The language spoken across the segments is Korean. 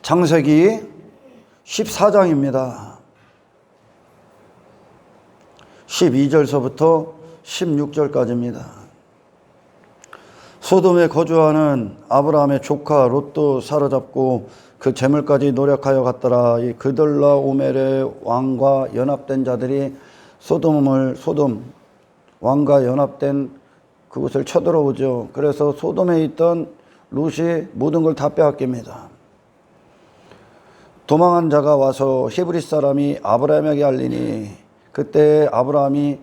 창세기 14장입니다. 12절서부터 16절까지입니다. 소돔에 거주하는 아브라함의 조카 롯도 사로잡고 그 재물까지 노력하여 갔더라. 이 그들라오멜의 왕과 연합된 자들이 소돔 왕과 연합된 그곳을 쳐들어오죠. 그래서 소돔에 있던 롯이 모든 걸 다 빼앗깁니다. 도망한 자가 와서 히브리 사람이 아브라함에게 알리니 그때 아브라함이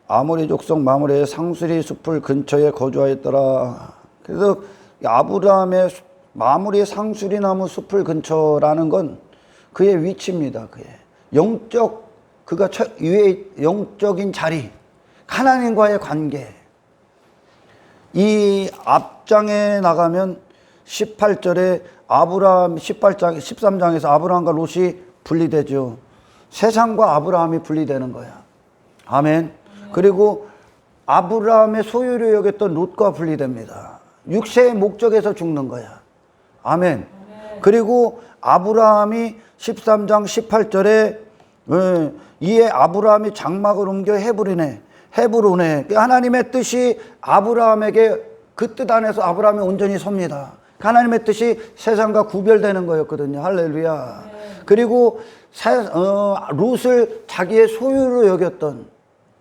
아모리 족속 마므레의 상수리 숲을 근처에 거주하였더라. 그래서 아브라함의 마므리 상수리 나무 숲을 근처라는 건 그의 위치입니다. 그가 위에 영적인 자리, 하나님과의 관계. 이 앞장에 나가면 18절에 아브라함 13장에서 아브라함과 롯이 분리되죠. 세상과 아브라함이 분리되는 거야. 아멘. 그리고 아브라함의 소유로 여겼던 롯과 분리됩니다. 육체의 목적에서 죽는 거야. 아멘. 그리고 아브라함이 13장 18절에 이에 아브라함이 장막을 옮겨 헤브론에 하나님의 뜻이 아브라함에게 그 뜻 안에서 아브라함이 온전히 섭니다. 하나님의 뜻이 세상과 구별되는 거였거든요. 할렐루야. 그리고 롯을 자기의 소유로 여겼던,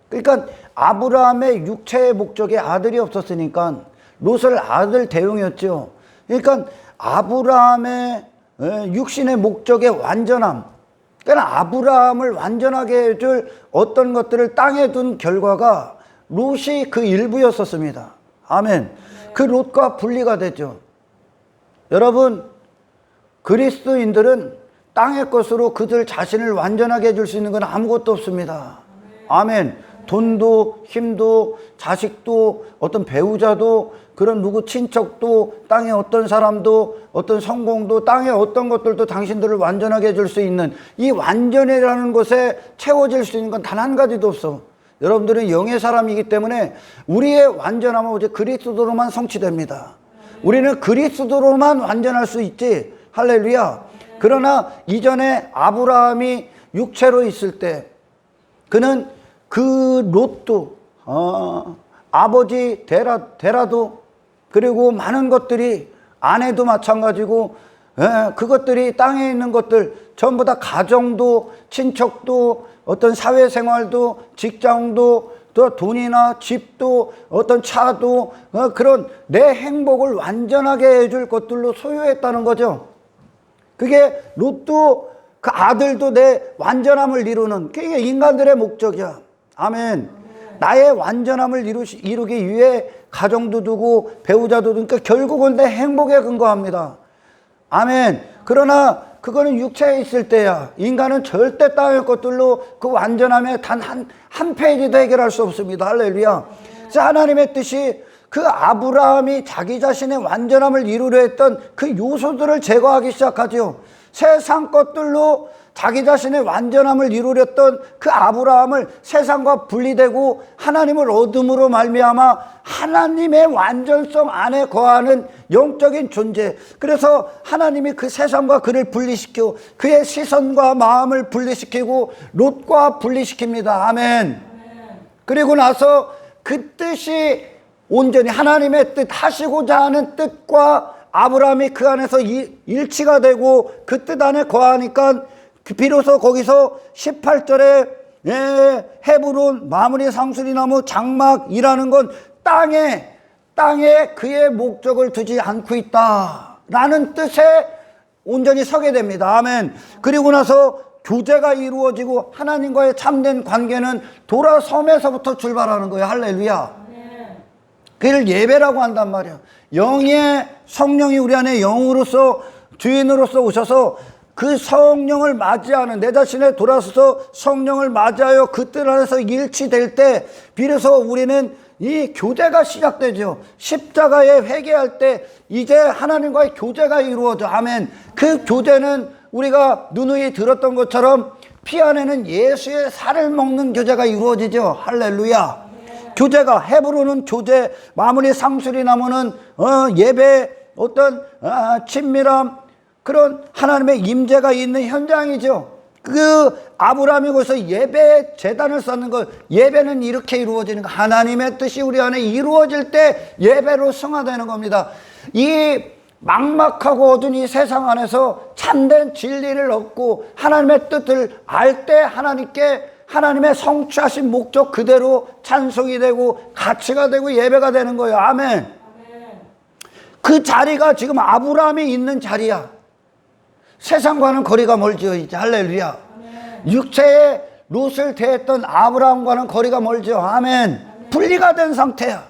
그러니까 아브라함의 육체의 목적에 아들이 없었으니까 롯을 아들 대용이었죠. 그러니까 아브라함의 육신의 목적의 완전함, 그러니까 아브라함을 완전하게 해줄 어떤 것들을 땅에 둔 결과가 롯이 그 일부였었습니다. 아멘. 그 롯과 분리가 됐죠. 여러분, 그리스도인들은 땅의 것으로 그들 자신을 완전하게 해줄 수 있는 건 아무것도 없습니다. 아멘. 돈도 힘도 자식도 어떤 배우자도 그런 누구 친척도 땅의 어떤 사람도 어떤 성공도 땅의 어떤 것들도 당신들을 완전하게 해줄 수 있는 이 완전이라는 것에 채워질 수 있는 건 단 한 가지도 없어. 여러분들은 영의 사람이기 때문에 우리의 완전함은 오직 그리스도로만 성취됩니다. 우리는 그리스도로만 완전할 수 있지. 할렐루야. 그러나 이전에 아브라함이 육체로 있을 때 그는 그 롯도 아버지 데라도 그리고 많은 것들이 아내도 마찬가지고 그것들이 땅에 있는 것들 전부 다 가정도 친척도 어떤 사회생활도 직장도 또 돈이나 집도 어떤 차도 그런 내 행복을 완전하게 해줄 것들로 소유했다는 거죠. 그게 롯도 그 아들도 내 완전함을 이루는 그게 인간들의 목적이야. 아멘. 나의 완전함을 이루기 위해 가정도 두고 배우자도 두고 그러니까 결국은 내 행복에 근거합니다. 아멘. 그러나 그거는 육체에 있을 때야. 인간은 절대 땅의 것들로 그 완전함에 단 한 페이지도 해결할 수 없습니다. 할렐루야. 그래서 하나님의 뜻이 그 아브라함이 자기 자신의 완전함을 이루려 했던 그 요소들을 제거하기 시작하죠. 세상 것들로 자기 자신의 완전함을 이루렸던 그 아브라함을 세상과 분리되고 하나님을 얻음으로 말미암아 하나님의 완전성 안에 거하는 영적인 존재. 그래서 하나님이 그 세상과 그를 분리시키고 그의 시선과 마음을 분리시키고 롯과 분리시킵니다. 아멘. 그리고 나서 그 뜻이 온전히 하나님의 뜻 하시고자 하는 뜻과 아브라함이 그 안에서 일치가 되고 그 뜻 안에 거하니까 비로소 거기서 18절에 헤브론 마므리 상수리나무 장막이라는 건 땅에 그의 목적을 두지 않고 있다라는 뜻에 온전히 서게 됩니다. 아멘. 그리고 나서 교제가 이루어지고 하나님과의 참된 관계는 돌아섬에서부터 출발하는 거예요. 할렐루야. 그를 예배라고 한단 말이에요. 영의 성령이 우리 안에 영으로서 주인으로서 오셔서 그 성령을 맞이하는 내 자신에 돌아서서 성령을 맞이하여 그 뜻 안에서 일치될 때 비로소 우리는 이 교제가 시작되죠. 십자가에 회개할 때 이제 하나님과의 교제가 이루어져. 아멘. 그 교제는 우리가 누누이 들었던 것처럼 피 안에는 예수의 살을 먹는 교제가 이루어지죠. 할렐루야. 교제가 헤브론은 교제, 마무리 상수리 나무는 예배, 어떤 친밀함, 그런 하나님의 임재가 있는 현장이죠. 그 아브라함이 거기서 예배 제단을 쌓는 거, 예배는 이렇게 이루어지는 거, 하나님의 뜻이 우리 안에 이루어질 때 예배로 승화되는 겁니다. 이 막막하고 어두운 이 세상 안에서 참된 진리를 얻고 하나님의 뜻을 알 때 하나님께 하나님의 성취하신 목적 그대로 찬송이 되고 가치가 되고 예배가 되는 거예요. 아멘. 그 자리가 지금 아브라함이 있는 자리야. 세상과는 거리가 멀죠. 이제 할렐루야. 육체의 롯을 대했던 아브라함과는 거리가 멀죠. 아멘. 분리가 된 상태야.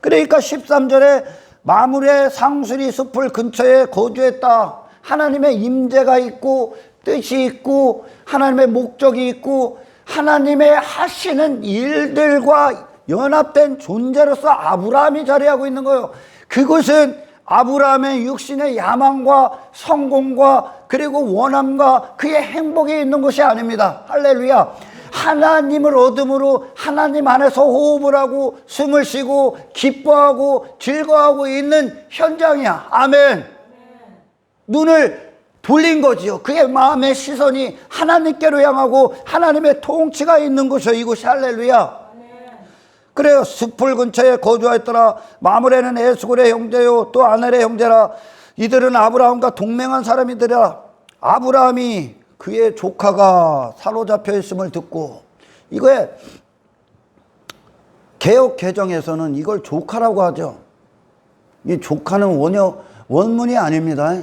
그러니까 13절에 마므레 상수리 숲을 근처에 거주했다. 하나님의 임재가 있고 뜻이 있고 하나님의 목적이 있고 하나님의 하시는 일들과 연합된 존재로서 아브라함이 자리하고 있는 거예요. 그것은 아브라함의 육신의 야망과 성공과 그리고 원함과 그의 행복이 있는 것이 아닙니다. 할렐루야. 하나님을 얻음으로 하나님 안에서 호흡을 하고 숨을 쉬고 기뻐하고 즐거워하고 있는 현장이야. 아멘. 눈을 돌린 거지요. 그의 마음의 시선이 하나님께로 향하고 하나님의 통치가 있는 곳이요. 이곳이 할렐루야. 그래요. 숲을 근처에 거주하였더라. 마므레는 에스골의 형제요 또 아넬의 형제라. 이들은 아브라함과 동맹한 사람이더라. 아브라함이 그의 조카가 사로잡혀 있음을 듣고, 이거에 개역 개정에서는 이걸 조카라고 하죠. 이 조카는 원문이 아닙니다.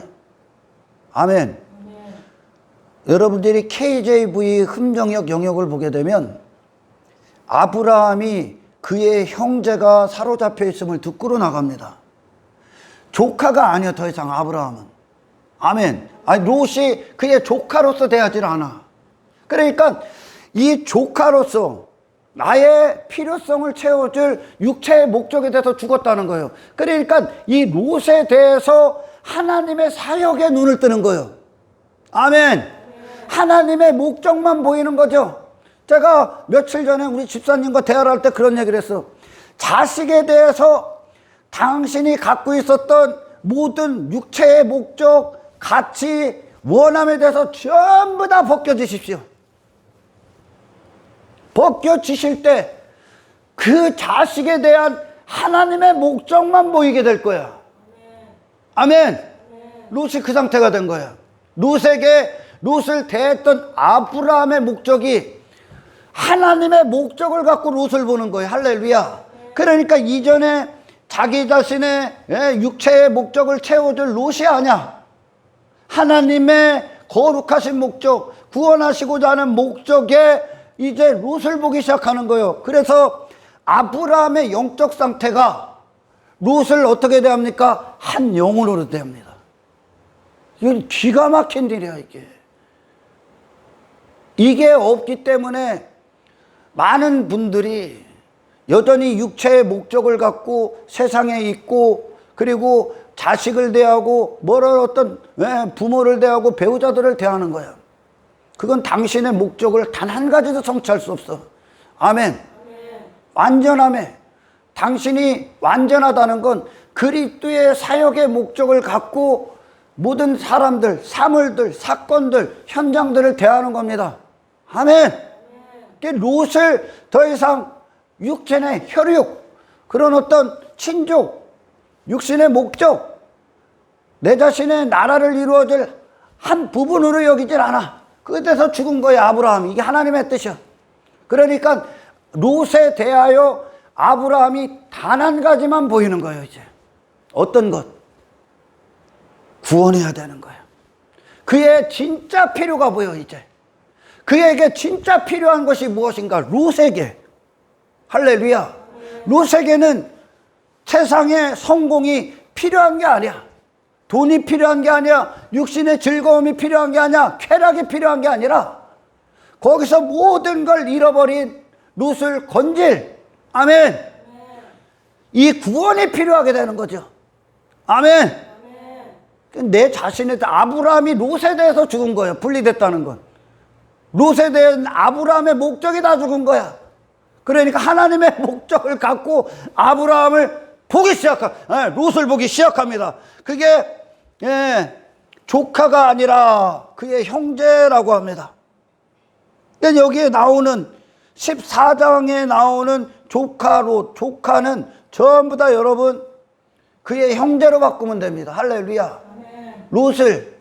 아멘. 여러분들이 KJV 흠정역 영역을 보게 되면 아브라함이 그의 형제가 사로잡혀 있음을 듣고로 나갑니다. 조카가 아니야. 더 이상 아브라함은. 아멘. 아니, 롯이 그의 조카로서 대하지 않아. 그러니까 이 조카로서 나의 필요성을 채워줄 육체의 목적에 대해서 죽었다는 거예요. 그러니까 이 롯에 대해서 하나님의 사역에 눈을 뜨는 거예요. 아멘. 하나님의 목적만 보이는 거죠. 제가 며칠 전에 우리 집사님과 대화를 할 때 그런 얘기를 했어. 자식에 대해서 당신이 갖고 있었던 모든 육체의 목적, 가치, 원함에 대해서 전부 다 벗겨지십시오. 벗겨지실 때 그 자식에 대한 하나님의 목적만 보이게 될 거야. 아멘. 롯이 그 상태가 된 거야. 롯을 대했던 아브라함의 목적이 하나님의 목적을 갖고 롯을 보는 거예요. 할렐루야. 그러니까 이전에 자기 자신의 육체의 목적을 채워줄 롯이 아니야. 하나님의 거룩하신 목적, 구원하시고자 하는 목적에 이제 롯을 보기 시작하는 거예요. 그래서 아브라함의 영적 상태가 롯을 어떻게 대합니까? 한 영혼으로 대합니다. 이건 기가 막힌 일이야. 이게 없기 때문에 많은 분들이 여전히 육체의 목적을 갖고 세상에 있고, 그리고 자식을 대하고 어떤 부모를 대하고 배우자들을 대하는 거야. 그건 당신의 목적을 단 한 가지도 성취할 수 없어. 아멘. 완전함에, 당신이 완전하다는 건 그리스도의 사역의 목적을 갖고 모든 사람들, 사물들, 사건들, 현장들을 대하는 겁니다. 아멘. 롯을 더 이상 육체의 혈육, 그런 어떤 친족, 육신의 목적, 내 자신의 나라를 이루어질 한 부분으로 여기질 않아. 그에 대해서 죽은 거야, 아브라함. 이게 하나님의 뜻이야. 그러니까 롯에 대하여 아브라함이 단 한 가지만 보이는 거예요, 이제. 어떤 것? 구원해야 되는 거야. 그의 진짜 필요가 보여, 이제. 그에게 진짜 필요한 것이 무엇인가? 롯에게. 할렐루야. 롯에게는 세상의 성공이 필요한 게 아니야. 돈이 필요한 게 아니야. 육신의 즐거움이 필요한 게 아니야. 쾌락이 필요한 게 아니라 거기서 모든 걸 잃어버린 롯을 건질, 아멘, 이 구원이 필요하게 되는 거죠. 아멘. 내 자신에 대해 아브라함이 롯에 대해서 죽은 거예요. 분리됐다는 건 롯에 대한 아브라함의 목적이 다 죽은 거야. 그러니까 하나님의 목적을 갖고 아브라함을 보기 롯을 보기 시작합니다. 그게 조카가 아니라 그의 형제라고 합니다. 근데 여기에 나오는 14장에 나오는 조카는 전부 다 여러분 그의 형제로 바꾸면 됩니다. 할렐루야. 롯을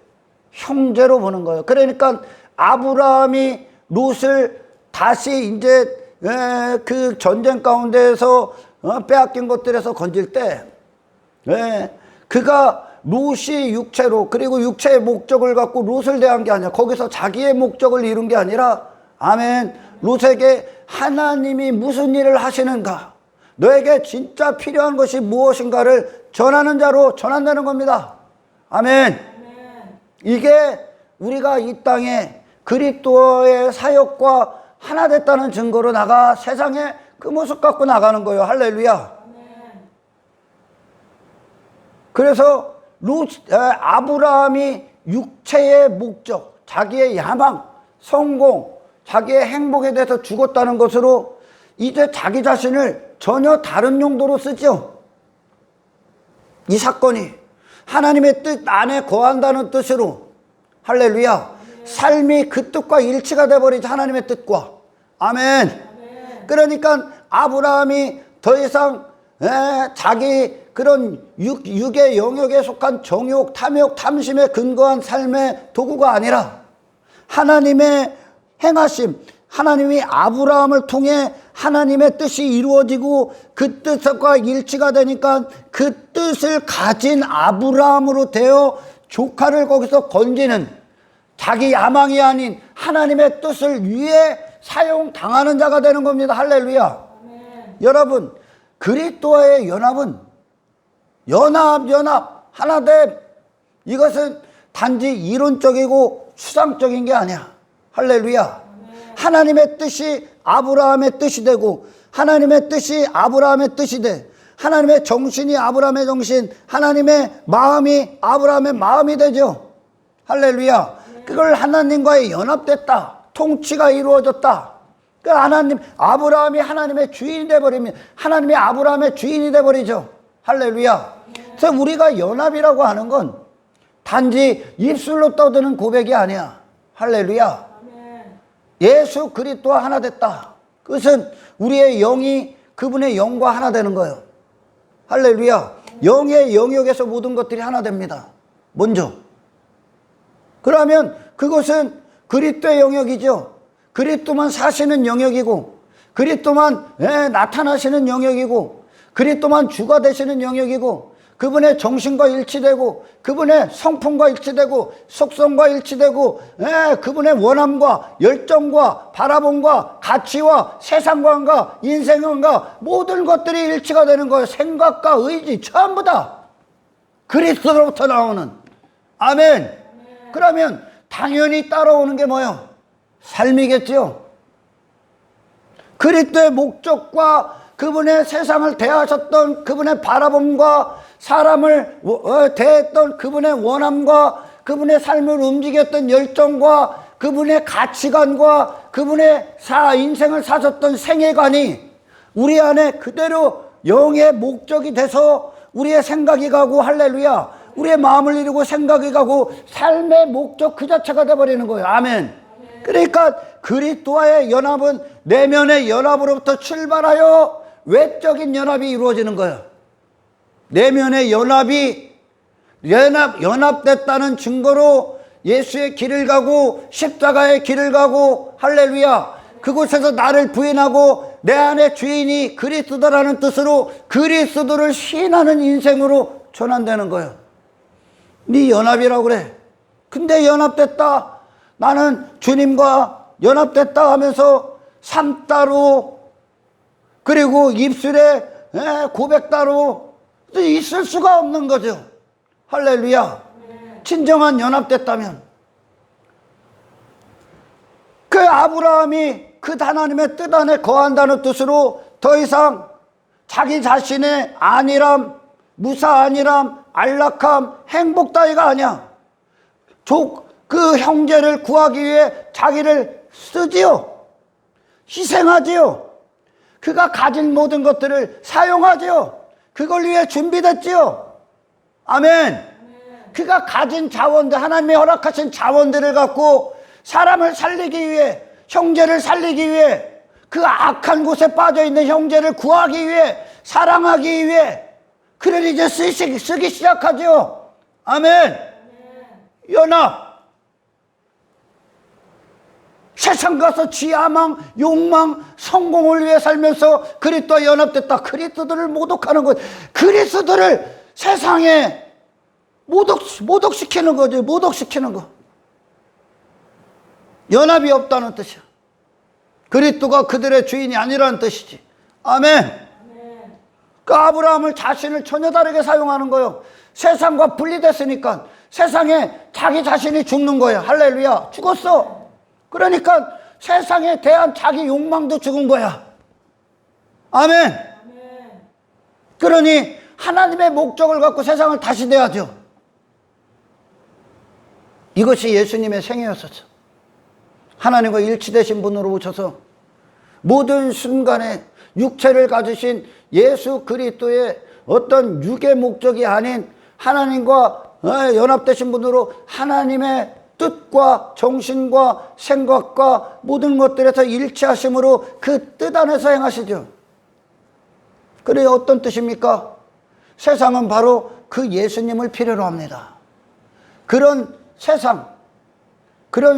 형제로 보는 거예요. 그러니까 아브라함이 롯을 다시 이제 그 전쟁 가운데에서 빼앗긴 것들에서 건질 때 그가 롯이 육체로, 그리고 육체의 목적을 갖고 롯을 대한 게 아니라 거기서 자기의 목적을 이룬 게 아니라, 아멘, 롯에게 하나님이 무슨 일을 하시는가, 너에게 진짜 필요한 것이 무엇인가를 전하는 자로 전한다는 겁니다. 아멘. 이게 우리가 이 땅에 그리스도의 사역과 하나 됐다는 증거로 나가 세상에 그 모습 갖고 나가는 거예요. 할렐루야. 그래서 아브라함이 육체의 목적, 자기의 야망, 성공, 자기의 행복에 대해서 죽었다는 것으로 이제 자기 자신을 전혀 다른 용도로 쓰죠. 이 사건이 하나님의 뜻 안에 거한다는 뜻으로, 할렐루야, 삶이 그 뜻과 일치가 돼버리지, 하나님의 뜻과. 아멘. 그러니까 아브라함이 더 이상 자기 그런 육의 영역에 속한 정욕, 탐욕, 탐심에 근거한 삶의 도구가 아니라 하나님의 행하심, 하나님이 아브라함을 통해 하나님의 뜻이 이루어지고 그 뜻과 일치가 되니까 그 뜻을 가진 아브라함으로 되어 조카를 거기서 건지는, 자기 야망이 아닌 하나님의 뜻을 위해 사용당하는 자가 되는 겁니다. 할렐루야. 여러분, 그리스도와의 연합은 연합, 하나됨, 이것은 단지 이론적이고 추상적인 게 아니야. 할렐루야. 하나님의 뜻이 아브라함의 뜻이 되고, 하나님의 뜻이 아브라함의 뜻이 돼, 하나님의 정신이 아브라함의 정신, 하나님의 마음이 아브라함의 마음이 되죠. 할렐루야. 그걸 하나님과의 연합됐다, 통치가 이루어졌다. 그 하나님, 아브라함이 하나님의 주인이 돼버리면 하나님이 아브라함의 주인이 돼버리죠. 할렐루야. 그래서 우리가 연합이라고 하는 건 단지 입술로 떠드는 고백이 아니야. 할렐루야. 예수 그리스도와 하나 됐다. 그것은 우리의 영이 그분의 영과 하나 되는 거예요. 할렐루야. 영의 영역에서 모든 것들이 하나 됩니다. 먼저. 그러면 그것은 그리스도의 영역이죠. 그리스도만 사시는 영역이고, 그리스도만 나타나시는 영역이고, 그리스도만 주가 되시는 영역이고, 그분의 정신과 일치되고, 그분의 성품과 일치되고, 속성과 일치되고, 그분의 원함과 열정과 바라봄과 가치와 세상관과 인생관과 모든 것들이 일치가 되는 거예요. 생각과 의지 전부 다 그리스도로부터 나오는. 아멘. 그러면 당연히 따라오는 게 뭐예요? 삶이겠죠. 그리스도의 목적과 그분의 세상을 대하셨던 그분의 바라봄과 사람을 대했던 그분의 원함과 그분의 삶을 움직였던 열정과 그분의 가치관과 그분의 인생을 사셨던 생애관이 우리 안에 그대로 영의 목적이 돼서 우리의 생각이 가고, 할렐루야, 우리의 마음을 이루고 생각이 가고 삶의 목적 그 자체가 돼버리는 거예요. 아멘. 그러니까 그리스도와의 연합은 내면의 연합으로부터 출발하여 외적인 연합이 이루어지는 거예요. 내면의 연합됐다는 증거로 예수의 길을 가고 십자가의 길을 가고, 할렐루야, 그곳에서 나를 부인하고 내 안에 주인이 그리스도라는 뜻으로 그리스도를 시인하는 인생으로 전환되는 거예요. 네 연합이라고 그래. 근데 연합됐다, 나는 주님과 연합됐다 하면서 삶 따로, 그리고 입술에 고백 따로 있을 수가 없는 거죠. 할렐루야. 진정한 연합됐다면. 그 아브라함이 그 하나님의 뜻 안에 거한다는 뜻으로 더 이상 자기 자신의 안일함, 무사안일함, 안락함, 행복 따위가 아니야. 그 형제를 구하기 위해 자기를 쓰지요. 희생하지요. 그가 가진 모든 것들을 사용하지요. 그걸 위해 준비됐지요. 아멘. 그가 가진 자원들, 하나님이 허락하신 자원들을 갖고 사람을 살리기 위해, 형제를 살리기 위해, 그 악한 곳에 빠져있는 형제를 구하기 위해, 사랑하기 위해, 그를 이제 쓰기 시작하죠. 아멘. 연합. 세상 가서 지하망, 욕망, 성공을 위해 살면서 그리스도와 연합됐다. 그리스도들을 모독하는 것, 그리스도들을 세상에 모독시키는 거지. 모독시키는 거. 연합이 없다는 뜻이야. 그리스도가 그들의 주인이 아니라는 뜻이지. 아멘. 그 아브라함을 자신을 전혀 다르게 사용하는 거예요. 세상과 분리됐으니까 세상에 자기 자신이 죽는 거예요. 할렐루야. 죽었어. 그러니까 세상에 대한 자기 욕망도 죽은 거야. 아멘. 그러니 하나님의 목적을 갖고 세상을 다시 대하죠. 이것이 예수님의 생애였었어. 하나님과 일치되신 분으로 오셔서 모든 순간에 육체를 가지신 예수 그리스도의 어떤 육의 목적이 아닌 하나님과 연합되신 분으로 하나님의 뜻과 정신과 생각과 모든 것들에서 일치하심으로 그 뜻 안에서 행하시죠. 그래 어떤 뜻입니까? 세상은 바로 그 예수님을 필요로 합니다. 그런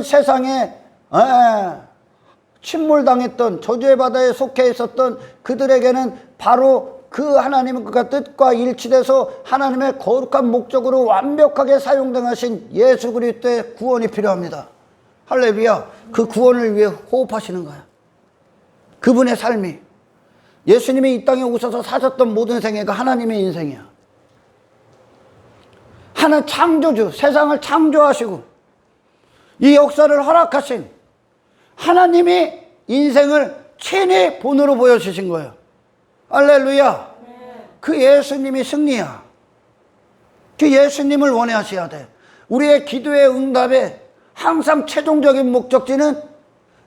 세상에 침몰당했던 저주의 바다에 속해 있었던 그들에게는 바로 그 하나님과 뜻과 일치돼서 하나님의 거룩한 목적으로 완벽하게 사용당하신 예수 그리스도의 구원이 필요합니다. 할렐루야. 그 구원을 위해 호흡하시는 거야. 그분의 삶이, 예수님이 이 땅에 오셔서 사셨던 모든 생애가 하나님의 인생이야. 하나님 창조주, 세상을 창조하시고 이 역사를 허락하신 하나님이 인생을 친히 본으로 보여주신 거예요. 할렐루야. 그 예수님이 승리야. 그 예수님을 원하셔야 돼. 우리의 기도의 응답에 항상 최종적인 목적지는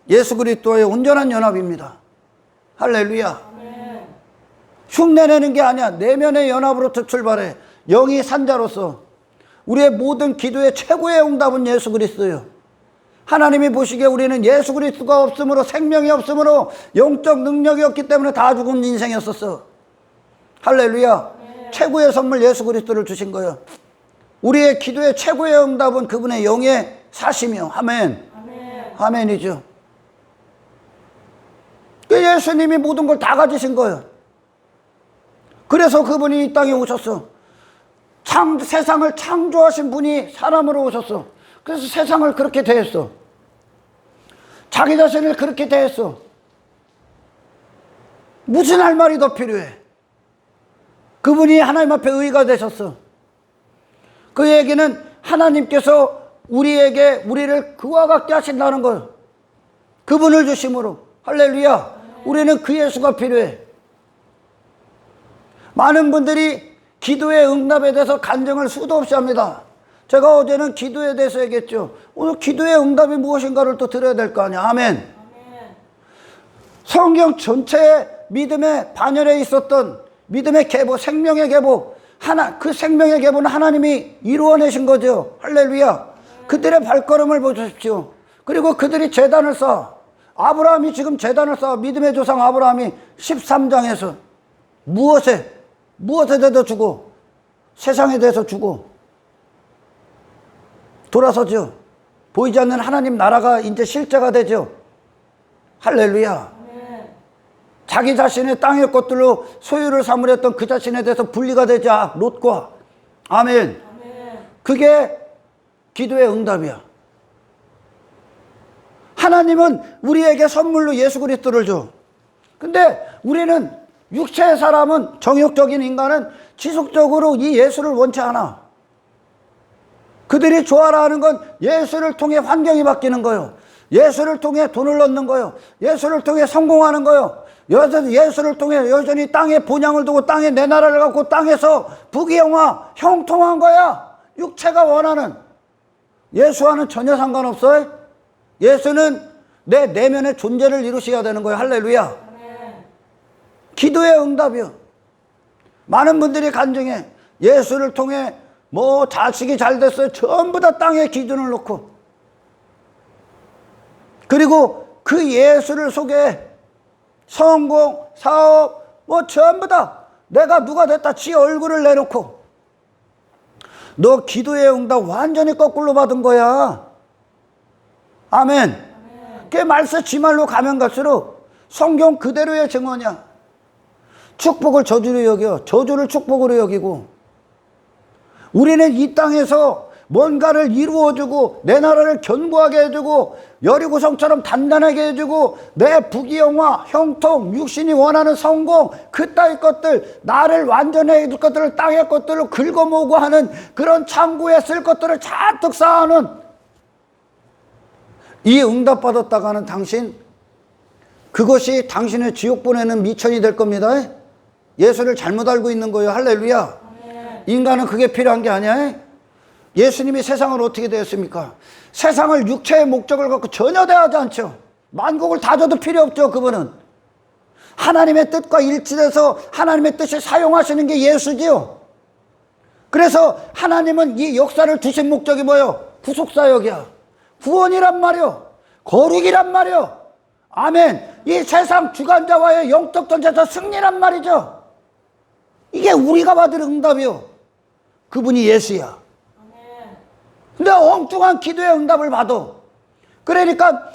예수 그리스도의 온전한 연합입니다. 할렐루야. 흉내내는 게 아니야. 내면의 연합으로부터 출발해. 영이 산자로서 우리의 모든 기도의 최고의 응답은 예수 그리스도예요. 하나님이 보시기에 우리는 예수 그리스도가 없으므로, 생명이 없으므로, 영적 능력이 없기 때문에 다 죽은 인생이었었어. 할렐루야. 최고의 선물 예수 그리스도를 주신 거예요. 우리의 기도의 최고의 응답은 그분의 영의 사심이요. 아멘. 아멘이죠. 그 예수님이 모든 걸 다 가지신 거예요. 그래서 그분이 이 땅에 오셨어. 세상을 창조하신 분이 사람으로 오셨어. 그래서 세상을 그렇게 대했어. 자기 자신을 그렇게 대했어. 무슨 할 말이 더 필요해? 그분이 하나님 앞에 의가 되셨어. 그 얘기는 하나님께서 우리를 그와 같게 하신다는 거예요. 그분을 주심으로. 할렐루야. 우리는 그 예수가 필요해. 많은 분들이 기도의 응답에 대해서 간증을 수도 없이 합니다. 제가 어제는 기도에 대해서 얘기했죠. 오늘 기도의 응답이 무엇인가를 또 들어야 될 거 아니야. 아멘. 성경 전체의 믿음의 반열에 있었던 믿음의 계보, 생명의 계보, 그 생명의 계보는 하나님이 이루어내신 거죠. 할렐루야. 그들의 발걸음을 보십시오. 그리고 그들이 제단을 쌓아. 아브라함이 지금 제단을 쌓아. 믿음의 조상 아브라함이 13장에서 무엇에 대해서 주고, 세상에 대해서 주고 돌아서죠. 보이지 않는 하나님 나라가 이제 실제가 되죠. 할렐루야. 자기 자신의 땅의 것들로 소유를 삼으렸던 그 자신에 대해서 분리가 되자. 롯과. 아멘. 그게 기도의 응답이야. 하나님은 우리에게 선물로 예수 그리스도를 줘. 근데 우리는 육체의 사람은, 정욕적인 인간은 지속적으로 이 예수를 원치 않아. 그들이 좋아라 하는 건 예수를 통해 환경이 바뀌는 거예요. 예수를 통해 돈을 얻는 거예요. 예수를 통해 성공하는 거예요. 예수를 통해 여전히 땅에 본향을 두고 땅에 내 나라를 갖고 땅에서 부귀영화, 형통한 거야. 육체가 원하는. 예수와는 전혀 상관없어요. 예수는 내 내면의 존재를 이루셔야 되는 거예요. 할렐루야. 기도의 응답이요. 많은 분들이 간증해. 예수를 통해 뭐 자식이 잘 됐어요. 전부 다 땅에 기준을 놓고. 그리고 그 예수를 속에 성공, 사업, 뭐 전부 다 내가 누가 됐다 지 얼굴을 내놓고 너 기도의 응답 완전히 거꾸로 받은 거야. 아멘. 그게 말세 지말로 가면 갈수록 성경 그대로의 증언이야. 축복을 저주로 여겨, 저주를 축복으로 여기고, 우리는 이 땅에서 뭔가를 이루어주고 내 나라를 견고하게 해주고 여리고성처럼 단단하게 해주고 내 부귀영화, 형통, 육신이 원하는 성공, 그따위 것들, 나를 완전히 해줄 것들을 땅의 것들로 긁어모으고 하는 그런 창고에 쓸 것들을 잔뜩 쌓아놓은 이 응답받았다가는 당신, 그것이 당신의 지옥 보내는 미천이 될 겁니다. 예수를 잘못 알고 있는 거예요. 할렐루야. 인간은 그게 필요한 게 아니야. 예수님이 세상을 어떻게 되었습니까? 세상을 육체의 목적을 갖고 전혀 대하지 않죠. 만국을 다 줘도 필요 없죠. 그분은 하나님의 뜻과 일치돼서 하나님의 뜻을 사용하시는 게 예수지요. 그래서 하나님은 이 역사를 두신 목적이 뭐예요? 구속사역이야. 구원이란 말이요, 거룩이란 말이요. 아멘. 이 세상 주관자와의 영적 전쟁에서 승리란 말이죠. 이게 우리가 받을 응답이요. 그분이 예수야. 근데 엉뚱한 기도의 응답을 받아. 그러니까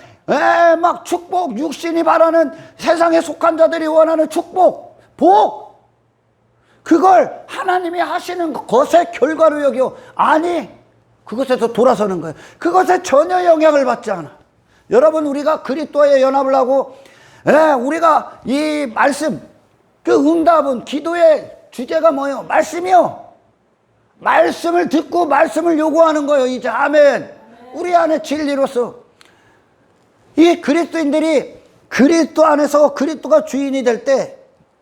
막 축복, 육신이 바라는 세상에 속한 자들이 원하는 축복, 복, 그걸 하나님이 하시는 것의 결과로 여겨. 아니, 그것에서 돌아서는 거예요. 그것에 전혀 영향을 받지 않아. 여러분, 우리가 그리스도의 연합을 하고 우리가 이 말씀, 그 응답은 기도의 주제가 뭐예요? 말씀이요. 말씀을 듣고 말씀을 요구하는 거예요. 이제 아멘. 우리 안에 진리로서 이 그리스도인들이 그리스도 안에서 그리스도가 주인이 될 때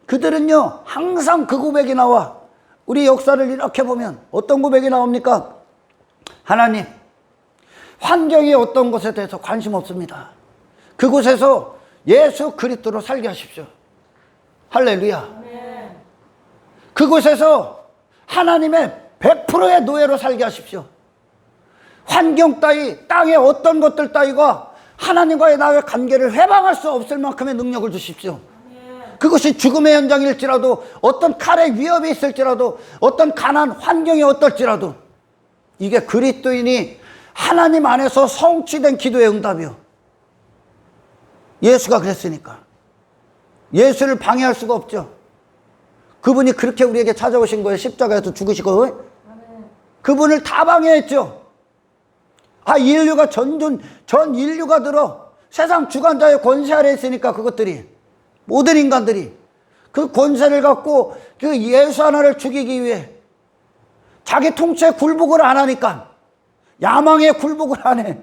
그들은요 항상 그 고백이 나와. 우리 역사를 이렇게 보면 어떤 고백이 나옵니까? 하나님, 환경이 어떤 것에 대해서 관심 없습니다. 그곳에서 예수 그리스도로 살게 하십시오. 할렐루야. 그곳에서 하나님의 100%의 노예로 살게 하십시오. 환경 따위, 땅의 어떤 것들 따위가 하나님과의 나의 관계를 해방할 수 없을 만큼의 능력을 주십시오. 그것이 죽음의 현장일지라도, 어떤 칼의 위협이 있을지라도, 어떤 가난 환경이 어떨지라도, 이게 그리스도인이 하나님 안에서 성취된 기도의 응답이요. 예수가 그랬으니까. 예수를 방해할 수가 없죠. 그분이 그렇게 우리에게 찾아오신 거예요. 십자가에서 죽으시고. 그분을 다 방해했죠. 인류가 전 인류가 들어 세상 주관자의 권세 아래 있으니까 그것들이, 모든 인간들이 그 권세를 갖고 그 예수 하나를 죽이기 위해 자기 통치에 굴복을 안 하니까, 야망에 굴복을 안 해.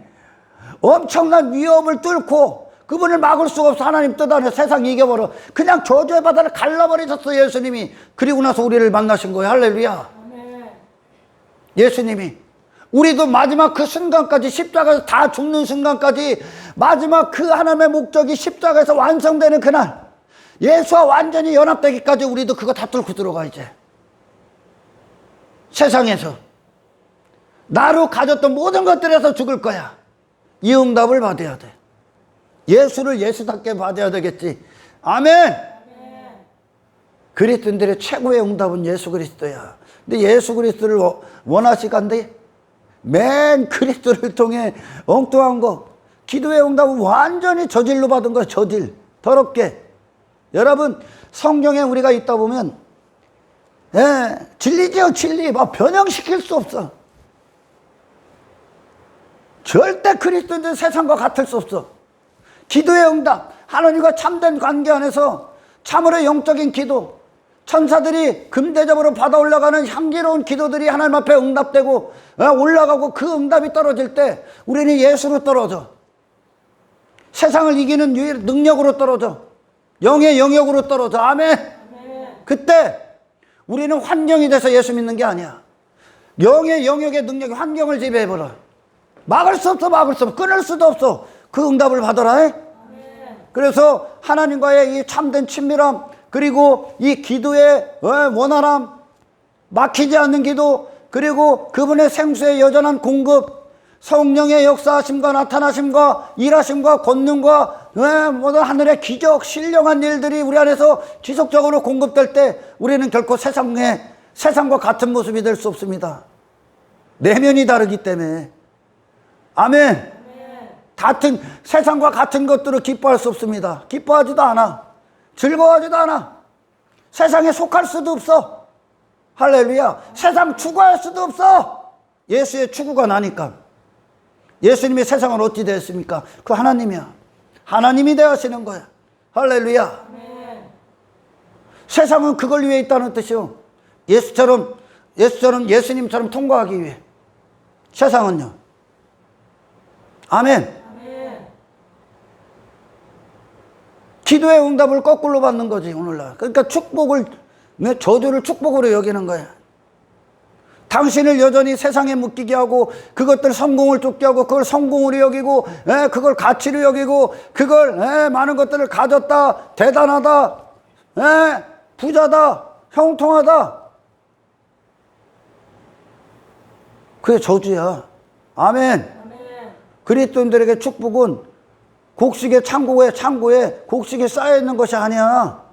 엄청난 위협을 뚫고 그분을 막을 수가 없어. 하나님 뜻 안에 세상 이겨버려. 그냥 저주의 바다를 갈라버리셨어, 예수님이. 그리고 나서 우리를 만나신 거예요. 할렐루야. 예수님이 우리도 마지막 그 순간까지, 십자가에서 다 죽는 순간까지, 마지막 그 하나님의 목적이 십자가에서 완성되는 그날, 예수와 완전히 연합되기까지 우리도 그거 다 뚫고 들어가. 이제 세상에서 나로 가졌던 모든 것들에서 죽을 거야. 이 응답을 받아야 돼. 예수를 예수답게 받아야 되겠지. 아멘. 그리스도인들의 최고의 응답은 예수 그리스도야. 근데 예수 그리스도를 원하시간데 맨 그리스도를 통해 엉뚱한 거, 기도의 응답은 완전히 저질로 받은 거야. 저질, 더럽게. 여러분, 성경에 우리가 있다 보면 진리죠. 진리. 막 변형시킬 수 없어. 절대 그리스도인들 세상과 같을 수 없어. 기도의 응답, 하나님과 참된 관계 안에서 참으로 영적인 기도, 천사들이 금대접으로 받아 올라가는 향기로운 기도들이 하나님 앞에 응답되고 올라가고, 그 응답이 떨어질 때 우리는 예수로 떨어져. 세상을 이기는 능력으로 떨어져. 영의 영역으로 떨어져. 아멘. 그때 우리는 환경이 돼서 예수 믿는 게 아니야. 영의 영역의 능력이 환경을 지배해버려. 막을 수 없어. 막을 수 없어. 끊을 수도 없어. 그 응답을 받아라. 그래서 하나님과의 이 참된 친밀함, 그리고 이 기도의 원활함, 막히지 않는 기도, 그리고 그분의 생수의 여전한 공급, 성령의 역사하심과 나타나심과 일하심과 권능과 모든 하늘의 기적, 신령한 일들이 우리 안에서 지속적으로 공급될 때 우리는 결코 세상과 같은 모습이 될 수 없습니다. 내면이 다르기 때문에. 아멘. 세상과 같은 것들을 기뻐할 수 없습니다. 기뻐하지도 않아. 즐거워하지도 않아. 세상에 속할 수도 없어. 할렐루야. 세상 추구할 수도 없어. 예수의 추구가 나니까. 예수님이 세상을 어찌 대했습니까? 그 하나님이야. 하나님이 대하시는 거야. 할렐루야. 세상은 그걸 위해 있다는 뜻이요. 예수님처럼 통과하기 위해. 세상은요. 아멘. 기도의 응답을 거꾸로 받는 거지, 오늘날. 그러니까 저주를 축복으로 여기는 거야. 당신을 여전히 세상에 묶이게 하고, 그것들 성공을 쫓게 하고, 그걸 성공으로 여기고, 그걸 가치로 여기고, 그걸 많은 것들을 가졌다, 대단하다, 부자다, 형통하다. 그게 저주야. 아멘. 그리스도인들에게 축복은 곡식의 창고에 곡식이 쌓여있는 것이 아니야.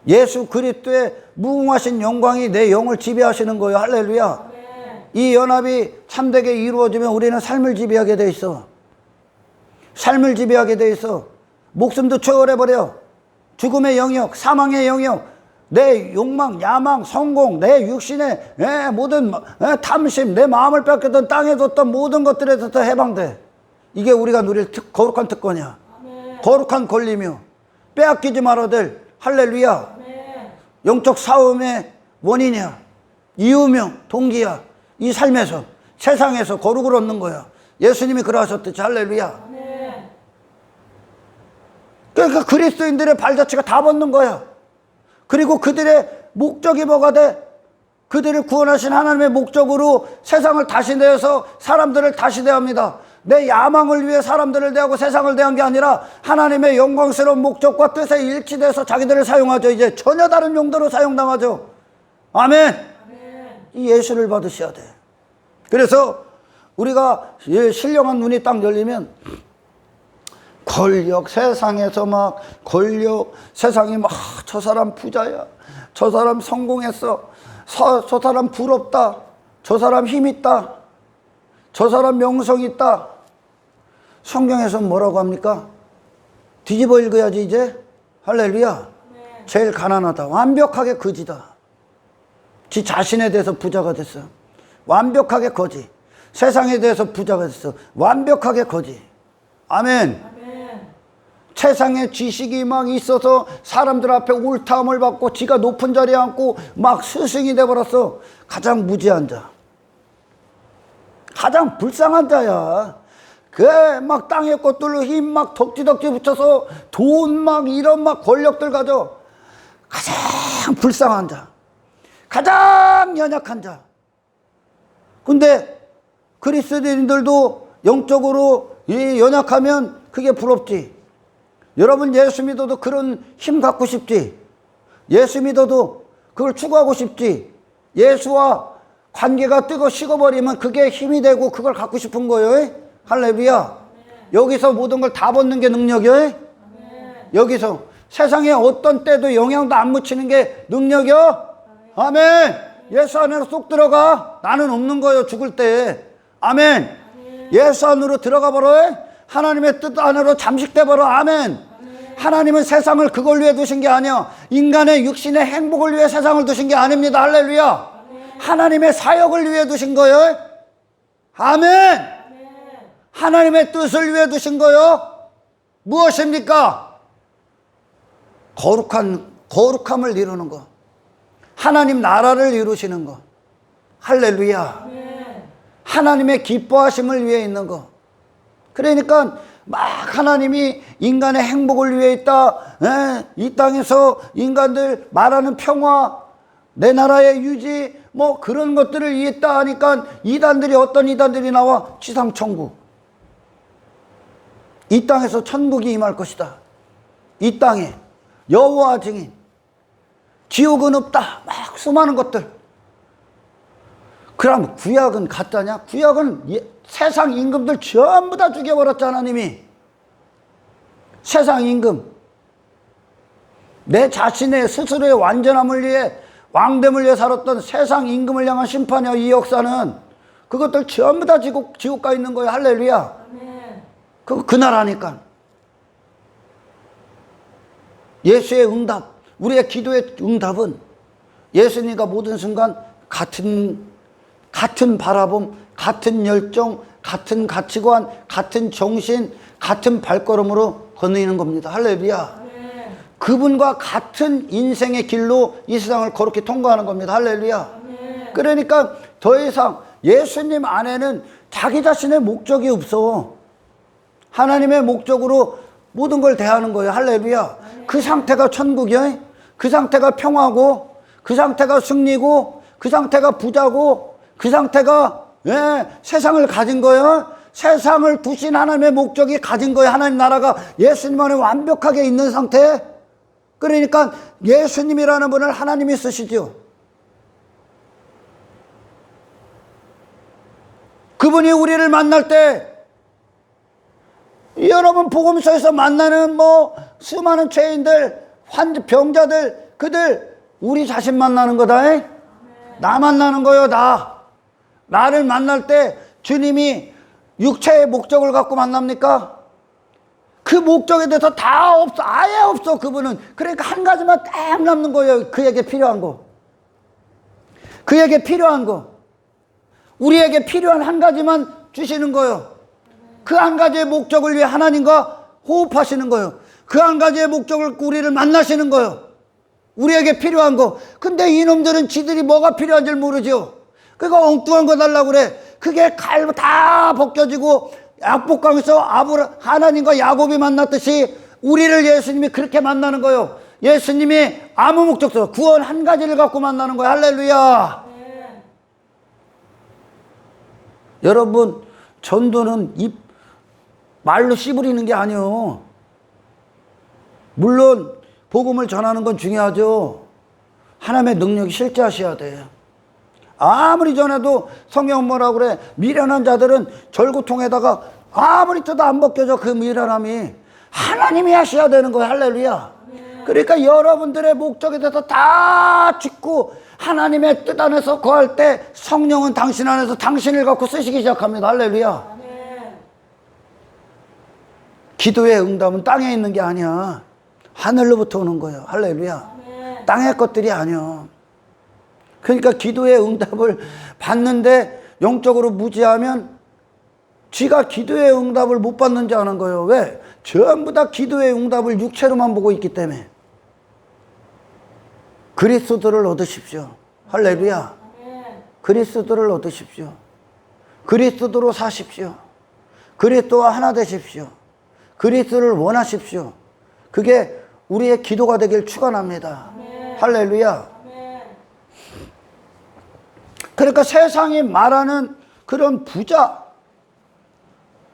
예수 그리스도의 무궁하신 영광이 내 영을 지배하시는 거예요. 할렐루야. 이 연합이 참되게 이루어지면 우리는 삶을 지배하게 돼 있어. 삶을 지배하게 돼 있어. 목숨도 초월해버려. 죽음의 영역, 사망의 영역, 내 욕망, 야망, 성공, 내 육신의 모든 탐심, 내 마음을 뺏겼던 땅에 뒀던 모든 것들에서 해방돼. 이게 우리가 누릴 거룩한 특권이야. 아멘. 거룩한 권리며 빼앗기지 말아야 될 할렐루야. 아멘. 영적 싸움의 원인이야. 이유며 동기야. 이 삶에서, 세상에서 거룩을 얻는 거야. 예수님이 그러하셨듯이 할렐루야. 아멘. 그러니까 그리스도인들의 발자취가 다 벗는 거야. 그리고 그들의 목적이 뭐가 돼? 그들을 구원하신 하나님의 목적으로 세상을 다시 내어서 사람들을 다시 대합니다. 내 야망을 위해 사람들을 대하고 세상을 대한 게 아니라 하나님의 영광스러운 목적과 뜻에 일치돼서 자기들을 사용하죠. 이제 전혀 다른 용도로 사용당하죠. 아멘. 아멘. 이 예수를 받으셔야 돼. 그래서 우리가 신령한 눈이 딱 열리면 권력, 세상에서 막 권력, 세상이 막 저 사람 부자야, 저 사람 성공했어, 저 사람 부럽다, 저 사람 힘 있다, 저 사람 명성 있다. 성경에서 뭐라고 합니까? 뒤집어 읽어야지 이제. 할렐루야. 네. 제일 가난하다, 완벽하게 거지다. 지 자신에 대해서 부자가 됐어. 완벽하게 거지. 세상에 대해서 부자가 됐어. 완벽하게 거지. 아멘. 세상에 지식이 막 있어서 사람들 앞에 옳다함을 받고 지가 높은 자리에 앉고 막 스승이 돼버렸어. 가장 무지한 자, 가장 불쌍한 자야. 그 막 땅의 것들로 힘 막 덕지덕지 붙여서 돈 막 이런 막 권력들 가져. 가장 불쌍한 자, 가장 연약한 자. 근데 그리스도인들도 영적으로 연약하면 그게 부럽지. 여러분 예수 믿어도 그런 힘 갖고 싶지. 예수 믿어도 그걸 추구하고 싶지. 예수와 관계가 뜨거 식어버리면 그게 힘이 되고 그걸 갖고 싶은 거예요. 할렐루야. 아멘. 여기서 모든 걸 다 벗는 게 능력이에요. 아멘. 여기서 세상에 어떤 때도 영향도 안 묻히는 게 능력이요. 아멘. 아멘. 예수 안으로 쏙 들어가. 나는 없는 거예요, 죽을 때. 아멘. 아멘. 예수 안으로 들어가 버려. 하나님의 뜻 안으로 잠식돼 버려. 아멘. 하나님은 세상을 그걸 위해 두신 게 아니야. 인간의 육신의 행복을 위해 세상을 두신 게 아닙니다. 할렐루야. 하나님의 사역을 위해 두신 거예요. 아멘. 하나님의 뜻을 위해 두신 거예요. 무엇입니까? 거룩함을 이루는 거. 하나님 나라를 이루시는 거. 할렐루야. 하나님의 기뻐하심을 위해 있는 거. 그러니까 막 하나님이 인간의 행복을 위해 있다. 이 땅에서 인간들 말하는 평화, 내 나라의 유지, 뭐 그런 것들을 위했다 하니까 어떤 이단들이 나와 지상천국. 이 땅에서 천국이 임할 것이다. 이 땅에 여호와 증인, 지옥은 없다. 막 수많은 것들. 그럼 구약은 가짜냐? 구약은 세상 임금들 전부 다 죽여버렸죠, 하나님이. 세상 임금. 내 자신의 스스로의 완전함을 위해, 왕됨을 위해 살았던 세상 임금을 향한 심판이야, 이 역사는. 그것들 전부 다 지옥 가 있는 거예요. 할렐루야. 그 나라니까. 예수의 응답, 우리의 기도의 응답은 예수님과 모든 순간 같은 바라봄, 같은 열정, 같은 가치관, 같은 정신, 같은 발걸음으로 건너는 겁니다. 할렐루야. 그분과 같은 인생의 길로 이 세상을 거룩히 통과하는 겁니다. 할렐루야. 그러니까 더 이상 예수님 안에는 자기 자신의 목적이 없어. 하나님의 목적으로 모든 걸 대하는 거예요. 할렐루야. 그 상태가 천국이야. 그 상태가 평화고, 그 상태가 승리고, 그 상태가 부자고, 그 상태가 세상을 가진 거예요. 세상을 두신 하나님의 목적이 가진 거예요. 하나님 나라가 예수님 안에 완벽하게 있는 상태. 그러니까 예수님이라는 분을 하나님이 쓰시죠. 그분이 우리를 만날 때, 여러분 복음서에서 만나는 수많은 죄인들, 병자들, 그들 우리 자신 만나는 거다. 나 만나는 거요. 나를 만날 때 주님이 육체의 목적을 갖고 만납니까? 그 목적에 대해서 다 없어. 아예 없어, 그분은. 그러니까 한 가지만 딱 남는 거예요. 그에게 필요한 거. 그에게 필요한 거. 우리에게 필요한 한 가지만 주시는 거예요. 그 한 가지의 목적을 위해 하나님과 호흡하시는 거예요. 그 한 가지의 목적을 우리를 만나시는 거예요. 우리에게 필요한 거. 근데 이놈들은 지들이 뭐가 필요한지 모르죠. 그러니까 엉뚱한 거 달라고 그래. 그게 칼로 다 벗겨지고 약복강에서 하나님과 야곱이 만났듯이 우리를 예수님이 그렇게 만나는 거예요. 예수님이 아무 목적도 구원 한 가지를 갖고 만나는 거예요. 할렐루야. 여러분, 전도는 말로 씨부리는 게 아니에요. 물론 복음을 전하는 건 중요하죠. 하나님의 능력이 실제하셔야 돼요. 아무리 전해도 성경 뭐라고 그래? 미련한 자들은 절구통에다가 아무리 뜯어 안 벗겨져. 그 미련함이 하나님이 하셔야 되는 거예요. 할렐루야. 그러니까 여러분들의 목적에 대해서 다 짓고 하나님의 뜻 안에서 거할 때 성령은 당신 안에서 당신을 갖고 쓰시기 시작합니다. 할렐루야. 기도의 응답은 땅에 있는 게 아니야. 하늘로부터 오는 거예요. 할렐루야. 땅의 것들이 아니야. 그러니까 기도의 응답을 받는데 영적으로 무지하면 지가 기도의 응답을 못 받는지 아는 거예요. 왜? 전부 다 기도의 응답을 육체로만 보고 있기 때문에. 그리스도를 얻으십시오. 할렐루야. 그리스도를 얻으십시오. 그리스도로 사십시오. 그리스도와 하나 되십시오. 그리스도를 원하십시오. 그게 우리의 기도가 되길 축원합니다. 할렐루야. 그러니까 세상이 말하는 그런 부자,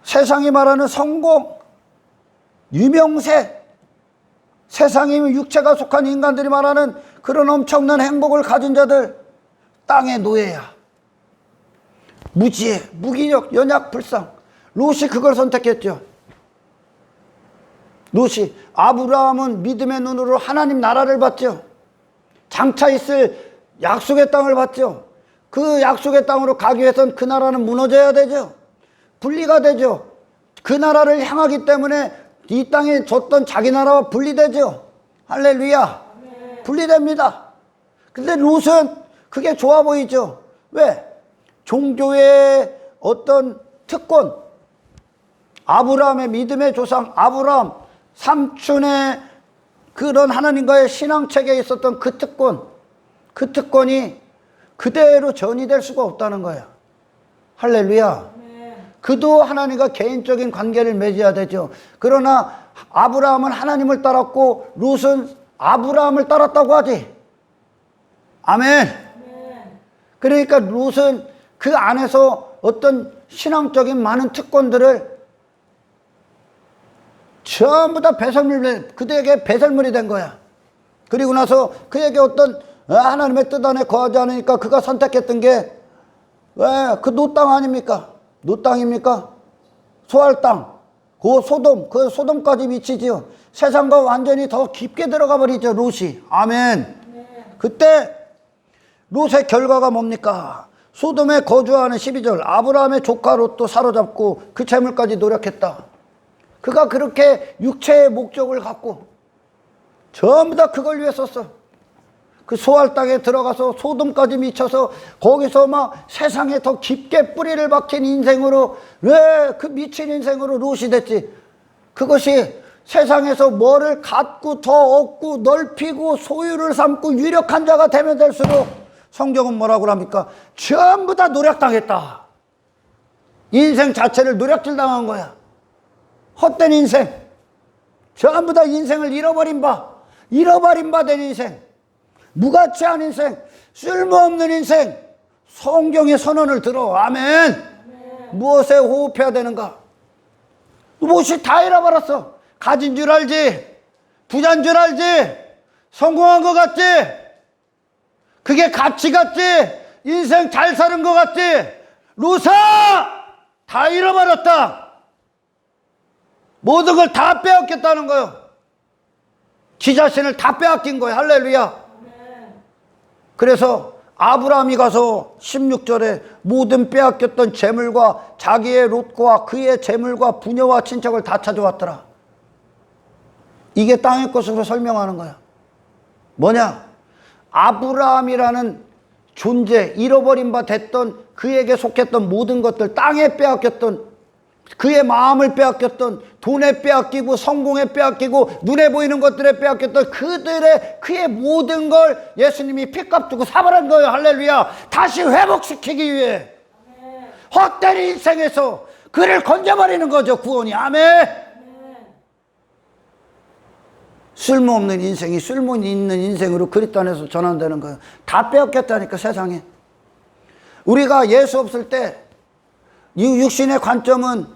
세상이 말하는 성공, 유명세, 세상이 육체가 속한 인간들이 말하는 그런 엄청난 행복을 가진 자들, 땅의 노예야. 무지해, 무기력, 연약, 불쌍. 롯이 그걸 선택했죠. 롯이. 아브라함은 믿음의 눈으로 하나님 나라를 봤죠. 장차 있을 약속의 땅을 봤죠. 그 약속의 땅으로 가기 위해서는 그 나라는 무너져야 되죠. 분리가 되죠. 그 나라를 향하기 때문에 이 땅에 줬던 자기 나라와 분리되죠. 할렐루야. 분리됩니다. 근데 롯은 그게 좋아 보이죠. 왜? 종교의 어떤 특권, 아브라함의 믿음의 조상 아브라함 삼촌의 그런 하나님과의 신앙체계에 있었던 그 특권이 그대로 전이될 수가 없다는 거예요. 할렐루야. 그도 하나님과 개인적인 관계를 맺어야 되죠. 그러나 아브라함은 하나님을 따랐고 롯은 아브라함을 따랐다고 하지. 아멘. 그러니까 롯은 그 안에서 어떤 신앙적인 많은 특권들을 전부 다 그에게 배설물이 된 거야. 그리고 나서 그에게 어떤 하나님의 뜻 안에 거하지 않으니까 그가 선택했던 게 왜? 그 노 땅 아닙니까? 노 땅입니까? 소할 땅. 그 소돔, 그 소돔까지 미치지요. 세상과 완전히 더 깊게 들어가 버리죠, 롯이. 아멘. 그때 롯의 결과가 뭡니까? 소돔에 거주하는 12절 아브라함의 조카 롯도 사로잡고 그 재물까지 노력했다. 그가 그렇게 육체의 목적을 갖고 전부 다 그걸 위해 썼어. 그 소할 땅에 들어가서 소돔까지 미쳐서 거기서 막 세상에 더 깊게 뿌리를 박힌 인생으로, 왜 그 미친 인생으로 롯이 됐지? 그것이 세상에서 뭐를 갖고 더 얻고 넓히고 소유를 삼고 유력한 자가 되면 될수록 성경은 뭐라고 합니까? 전부 다 노력당했다. 인생 자체를 노력질 당한 거야. 헛된 인생. 전부 다 인생을 잃어버린 바 된 인생. 무가치한 인생. 쓸모없는 인생. 성경의 선언을 들어. 아멘. 무엇에 호흡해야 되는가? 무엇이 다 잃어버렸어. 가진 줄 알지? 부자인 줄 알지? 성공한 것 같지? 그게 가치 같지? 인생 잘 사는 것 같지? 롯아! 다 잃어버렸다. 모든 걸 다 빼앗겼다는 거예요. 지 자신을 다 빼앗긴 거예요. 할렐루야. 그래서 아브라함이 가서 16절에 모든 빼앗겼던 재물과 자기의 롯과 그의 재물과 부녀와 친척을 다 찾아왔더라. 이게 땅의 것으로 설명하는 거야. 뭐냐? 아브라함이라는 존재, 잃어버린 바 됐던 그에게 속했던 모든 것들, 땅에 빼앗겼던, 그의 마음을 빼앗겼던, 돈에 빼앗기고 성공에 빼앗기고 눈에 보이는 것들에 빼앗겼던 그의 모든 걸 예수님이 핏값 주고 사버린 거예요. 할렐루야. 다시 회복시키기 위해 헛된 인생에서 그를 건져버리는 거죠. 구원이. 아멘. 쓸모없는 인생이 쓸모 있는 인생으로 그리스도 안에서 전환되는 거예요. 다 빼앗겼다니까, 세상에. 우리가 예수 없을 때 이 육신의 관점은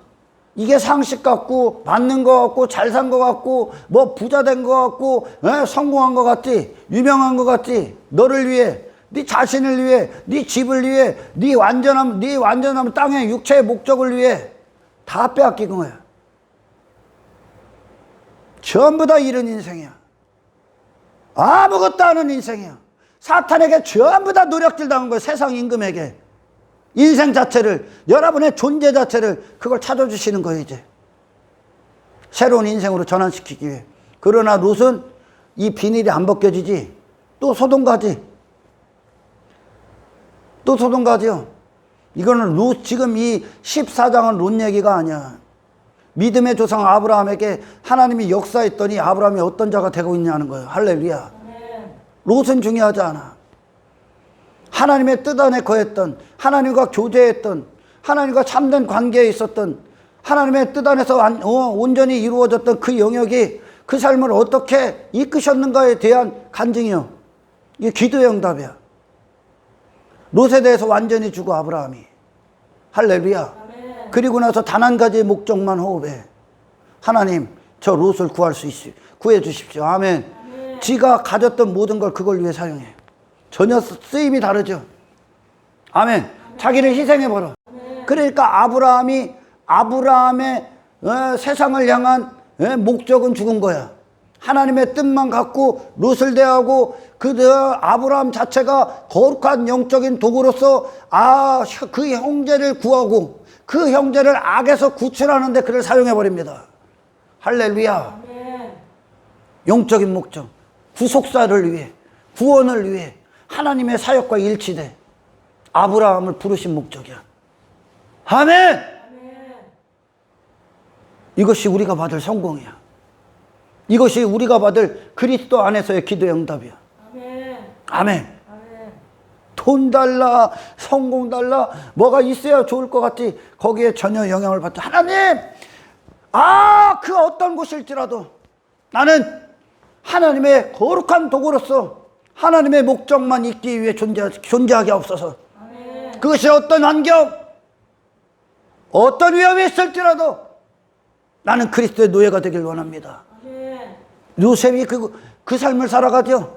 이게 상식 같고 받는 거 같고 잘 산 거 같고 뭐 부자 된 거 같고 성공한 거 같지, 유명한 거 같지, 너를 위해, 네 자신을 위해, 네 집을 위해, 네 완전함 땅의 육체의 목적을 위해 다 빼앗긴 거야. 전부 다 잃은 인생이야. 아무것도 아는 인생이야. 사탄에게 전부 다 노력질 당한 거야. 세상 임금에게. 인생 자체를, 여러분의 존재 자체를 그걸 찾아주시는 거예요. 이제 새로운 인생으로 전환시키기 위해. 그러나 롯은 이 비닐이 안 벗겨지지. 또 소돔 가지. 또 소돔 가지요. 이거는 롯, 지금 이 14장은 롯 얘기가 아니야. 믿음의 조상 아브라함에게 하나님이 역사했더니 아브라함이 어떤 자가 되고 있냐는 거예요. 할렐루야. 롯은 중요하지 않아. 하나님의 뜻 안에 거했던, 하나님과 교제했던, 하나님과 참된 관계에 있었던, 하나님의 뜻 안에서 온전히 이루어졌던 그 영역이 그 삶을 어떻게 이끄셨는가에 대한 간증이요. 이게 기도의 응답이야. 롯에 대해서 완전히 주고 아브라함이. 할렐루야. 그리고 나서 단 한 가지의 목적만 호흡해. 하나님, 저 롯을 구해 주십시오. 아멘. 지가 가졌던 모든 걸 그걸 위해 사용해. 전혀 쓰임이 다르죠. 아멘. 자기를 희생해버려. 그러니까 아브라함의 세상을 향한 목적은 죽은 거야. 하나님의 뜻만 갖고 롯을 대하고 아브라함 자체가 거룩한 영적인 도구로서 그 형제를 구하고 그 형제를 악에서 구출하는 데 그를 사용해버립니다. 할렐루야. 영적인 목적, 구속사를 위해, 구원을 위해 하나님의 사역과 일치돼 아브라함을 부르신 목적이야. 아멘. 이것이 우리가 받을 성공이야. 이것이 우리가 받을 그리스도 안에서의 기도의 응답이야. 아멘. 돈 달라, 성공 달라, 뭐가 있어야 좋을 것 같지, 거기에 전혀 영향을 받지. 하나님, 그 어떤 곳일지라도 나는 하나님의 거룩한 도구로서 하나님의 목적만 있기 위해 존재하게 없어서. 그것이 어떤 환경, 어떤 위험이 있을지라도 나는 그리스도의 노예가 되길 원합니다. 요셉이 그 삶을 살아가죠.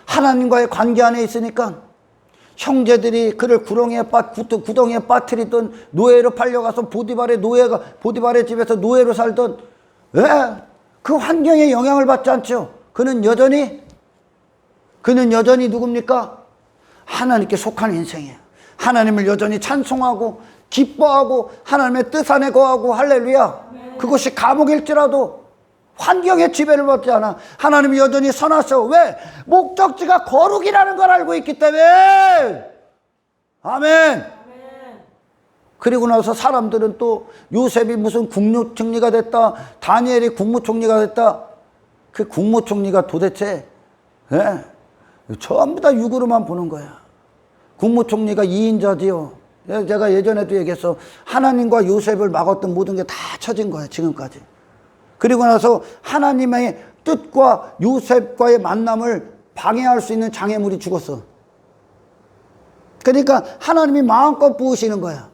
하나님과의 관계 안에 있으니까 형제들이 그를 구덩이에 빠뜨리던, 노예로 팔려가서 보디발의 집에서 노예로 살던, 왜? 그 환경에 영향을 받지 않죠. 그는 여전히 누굽니까? 하나님께 속한 인생이에요. 하나님을 여전히 찬송하고 기뻐하고 하나님의 뜻 안에 거하고, 할렐루야. 그것이 감옥일지라도 환경의 지배를 받지 않아. 하나님이 여전히 선하셔. 왜? 목적지가 거룩이라는 걸 알고 있기 때문에. 아멘. 그리고 나서 사람들은 또 요셉이 무슨 국무총리가 됐다, 다니엘이 국무총리가 됐다. 그 국무총리가 도대체 전부 다 육으로만 보는 거야. 국무총리가 2인자지요. 제가 예전에도 얘기했어. 하나님과 요셉을 막았던 모든 게 다 쳐진 거야, 지금까지. 그리고 나서 하나님의 뜻과 요셉과의 만남을 방해할 수 있는 장애물이 죽었어. 그러니까 하나님이 마음껏 부으시는 거야.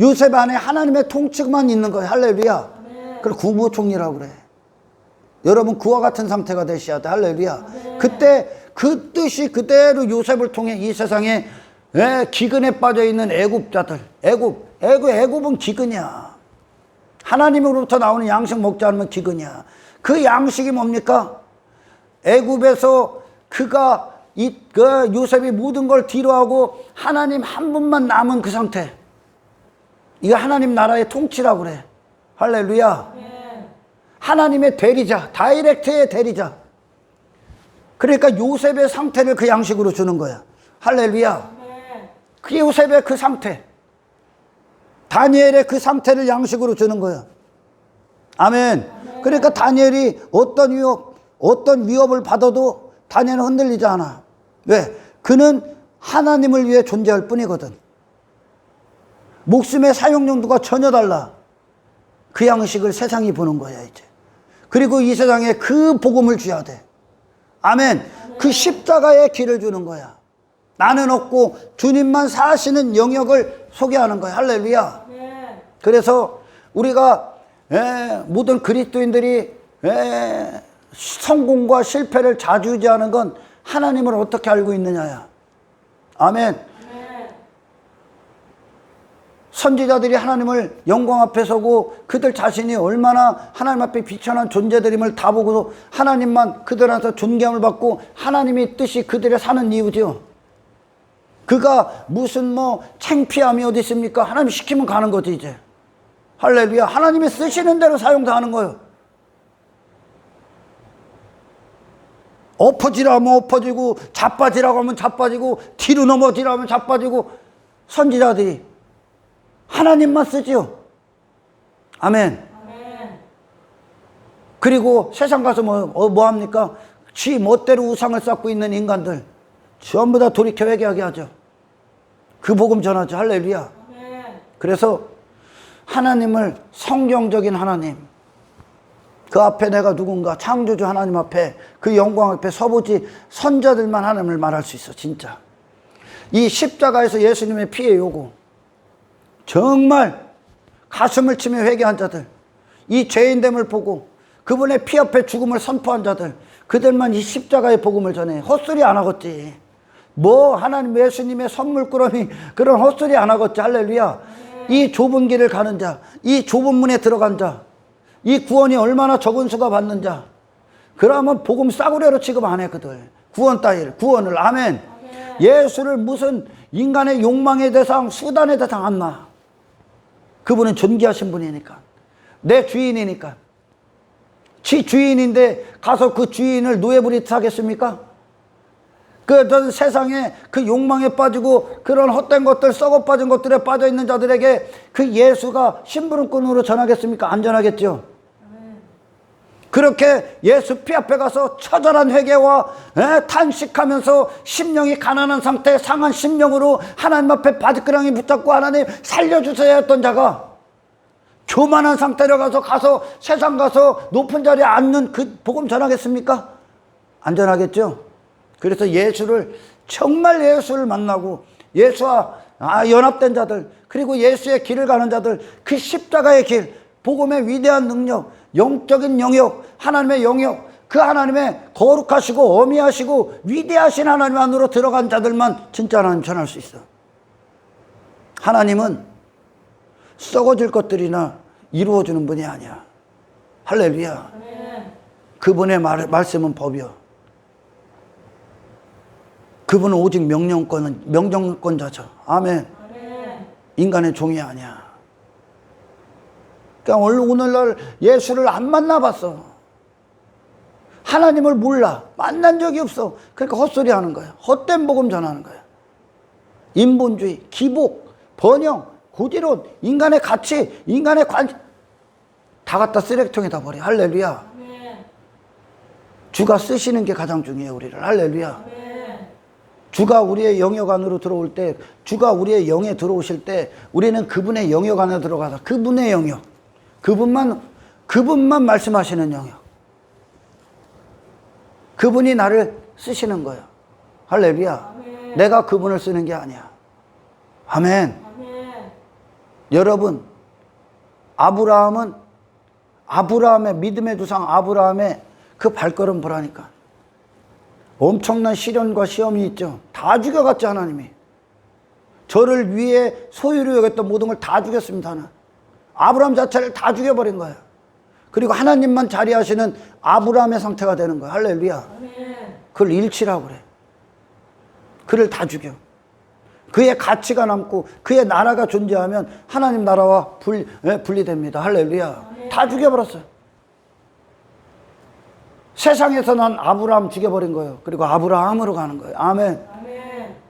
요셉 안에 하나님의 통치만 있는 거야. 할렐루야. 그걸 국무총리라고 그래. 여러분 그와 같은 상태가 되셔야 돼. 할렐루야. 그때 그 뜻이 그대로 요셉을 통해 이 세상에 기근에 빠져있는 애굽자들, 애굽은 기근이야. 하나님으로부터 나오는 양식 먹지 않으면 기근이야. 그 양식이 뭡니까? 애굽에서 요셉이 모든 걸 뒤로하고 하나님 한 분만 남은 그 상태. 이거 하나님 나라의 통치라고 그래. 할렐루야. 하나님의 대리자, 다이렉트의 대리자. 그러니까 요셉의 상태를 그 양식으로 주는 거야. 할렐루야. 그 요셉의 그 상태, 다니엘의 그 상태를 양식으로 주는 거야. 아멘. 그러니까 다니엘이 어떤 위협을 받아도 다니엘은 흔들리지 않아. 왜? 그는 하나님을 위해 존재할 뿐이거든. 목숨의 사용 용도가 전혀 달라. 그 양식을 세상이 보는 거야 이제. 그리고 이 세상에 그 복음을 줘야 돼. 아멘. 그 십자가의 길을 주는 거야. 나는 없고 주님만 사시는 영역을 소개하는 거야. 할렐루야. 그래서 우리가 모든 그리스도인들이 성공과 실패를 좌지우지하는 건 하나님을 어떻게 알고 있느냐야. 아멘. 선지자들이 하나님을 영광 앞에 서고 그들 자신이 얼마나 하나님 앞에 비천한 존재들임을 다 보고도 하나님만 그들한테 존경을 받고 하나님의 뜻이 그들의 사는 이유죠. 그가 무슨 창피함이 어디 있습니까? 하나님 시키면 가는 거지 이제. 할렐루야. 하나님이 쓰시는 대로 사용 다 하는 거예요. 엎어지라 하면 엎어지고 자빠지라고 하면 자빠지고 뒤로 넘어지라 하면 자빠지고. 선지자들이 하나님만 쓰지요. 아멘. 그리고 세상 가서 뭐 합니까? 지 멋대로 우상을 쌓고 있는 인간들 전부 다 돌이켜 회개하게 하죠. 그 복음 전하죠. 할렐루야. 그래서 하나님을, 성경적인 하나님, 그 앞에 내가 누군가, 창조주 하나님 앞에, 그 영광 앞에 서보지 선자들만 하나님을 말할 수 있어. 진짜 이 십자가에서 예수님의 피의 요구, 정말 가슴을 치며 회개한 자들, 이 죄인됨을 보고 그분의 피 앞에 죽음을 선포한 자들, 그들만 이 십자가의 복음을 전해. 헛소리 안 하겠지. 하나님 예수님의 선물꾸러미 그런 헛소리 안 하겠지. 할렐루야. 이 좁은 길을 가는 자, 이 좁은 문에 들어간 자, 이 구원이 얼마나 적은 수가 받는 자, 그러면 복음 싸구려로 취급 안 해. 그들 구원 따위를, 구원을. 아멘. 예수를 무슨 인간의 욕망의 대상, 수단의 대상 안 놔. 그분은 존귀하신 분이니까, 내 주인이니까. 지 주인인데 가서 그 주인을 노예부리트 하겠습니까? 그 세상에 그 욕망에 빠지고 그런 헛된 것들, 썩어 빠진 것들에 빠져 있는 자들에게 그 예수가 심부름꾼으로 전하겠습니까? 안 전하겠죠. 그렇게 예수 피 앞에 가서 처절한 회개와 탄식하면서 심령이 가난한 상태, 상한 심령으로 하나님 앞에 바지끄랑이 붙잡고 하나님 살려주세요 했던 자가 교만한 상태로 가서 세상 가서 높은 자리에 앉는 그 복음 전하겠습니까? 안 전하겠죠. 그래서 정말 예수를 만나고 예수와 연합된 자들, 그리고 예수의 길을 가는 자들, 그 십자가의 길, 복음의 위대한 능력, 영적인 영역, 하나님의 영역, 그 하나님의 거룩하시고 어미하시고 위대하신 하나님 안으로 들어간 자들만 진짜 하나님 전할 수 있어. 하나님은 썩어질 것들이나 이루어주는 분이 아니야. 할렐루야. 그분의 말씀은 법이요. 그분은 오직 명령권자죠. 아멘. 인간의 종이 아니야. 그러니까 오늘날 예수를 안 만나봤어. 하나님을 몰라. 만난 적이 없어. 그러니까 헛소리 하는 거야. 헛된 복음 전하는 거야. 인본주의, 기복, 번영, 고지론, 인간의 가치, 인간의 관심 다 갖다 쓰레기통에다 버려. 할렐루야. 주가 쓰시는 게 가장 중요해요. 우리를. 할렐루야. 주가 우리의 영역 안으로 들어올 때, 주가 우리의 영에 들어오실 때 우리는 그분의 영역 안에 들어가서 그분의 영역, 그분만 말씀하시는 영역, 그분이 나를 쓰시는 거예요. 할렐루야. 아멘. 내가 그분을 쓰는 게 아니야. 아멘. 아멘. 여러분, 아브라함의 믿음의 조상 아브라함의 그 발걸음 보라니까. 엄청난 시련과 시험이 있죠. 다 죽여갔지 하나님이. 저를 위해 소유로 여겼던 모든 걸 다 죽였습니다. 하나. 아브라함 자체를 다 죽여버린 거예요. 그리고 하나님만 자리하시는 아브라함의 상태가 되는 거예요. 할렐루야. 그걸 일치라고 그래. 그를 다 죽여. 그의 가치가 남고 그의 나라가 존재하면 하나님 나라와 분리됩니다. 할렐루야. 다 죽여버렸어요. 세상에서 난 아브라함 죽여버린 거예요. 그리고 아브라함으로 가는 거예요. 아멘.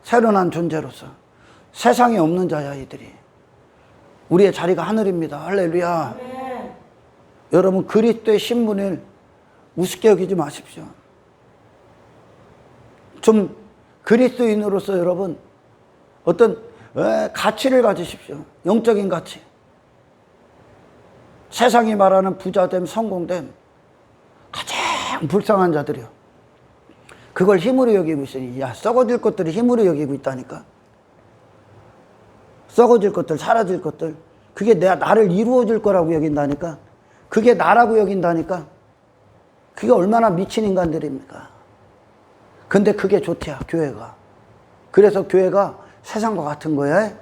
새로 난 존재로서. 세상에 없는 자야 이들이. 우리의 자리가 하늘입니다. 할렐루야. 여러분, 그리스도의 신분을 우습게 여기지 마십시오. 좀 그리스도인으로서 여러분 어떤 가치를 가지십시오. 영적인 가치. 세상이 말하는 부자됨, 성공됨, 가장 불쌍한 자들이요. 그걸 힘으로 여기고 있으니, 야, 썩어질 것들이 힘으로 여기고 있다니까. 썩어질 것들, 사라질 것들, 그게 나를 이루어줄 거라고 여긴다니까. 그게 나라고 여긴다니까. 그게 얼마나 미친 인간들입니까? 근데 그게 좋대요, 교회가. 그래서 교회가 세상과 같은 거야.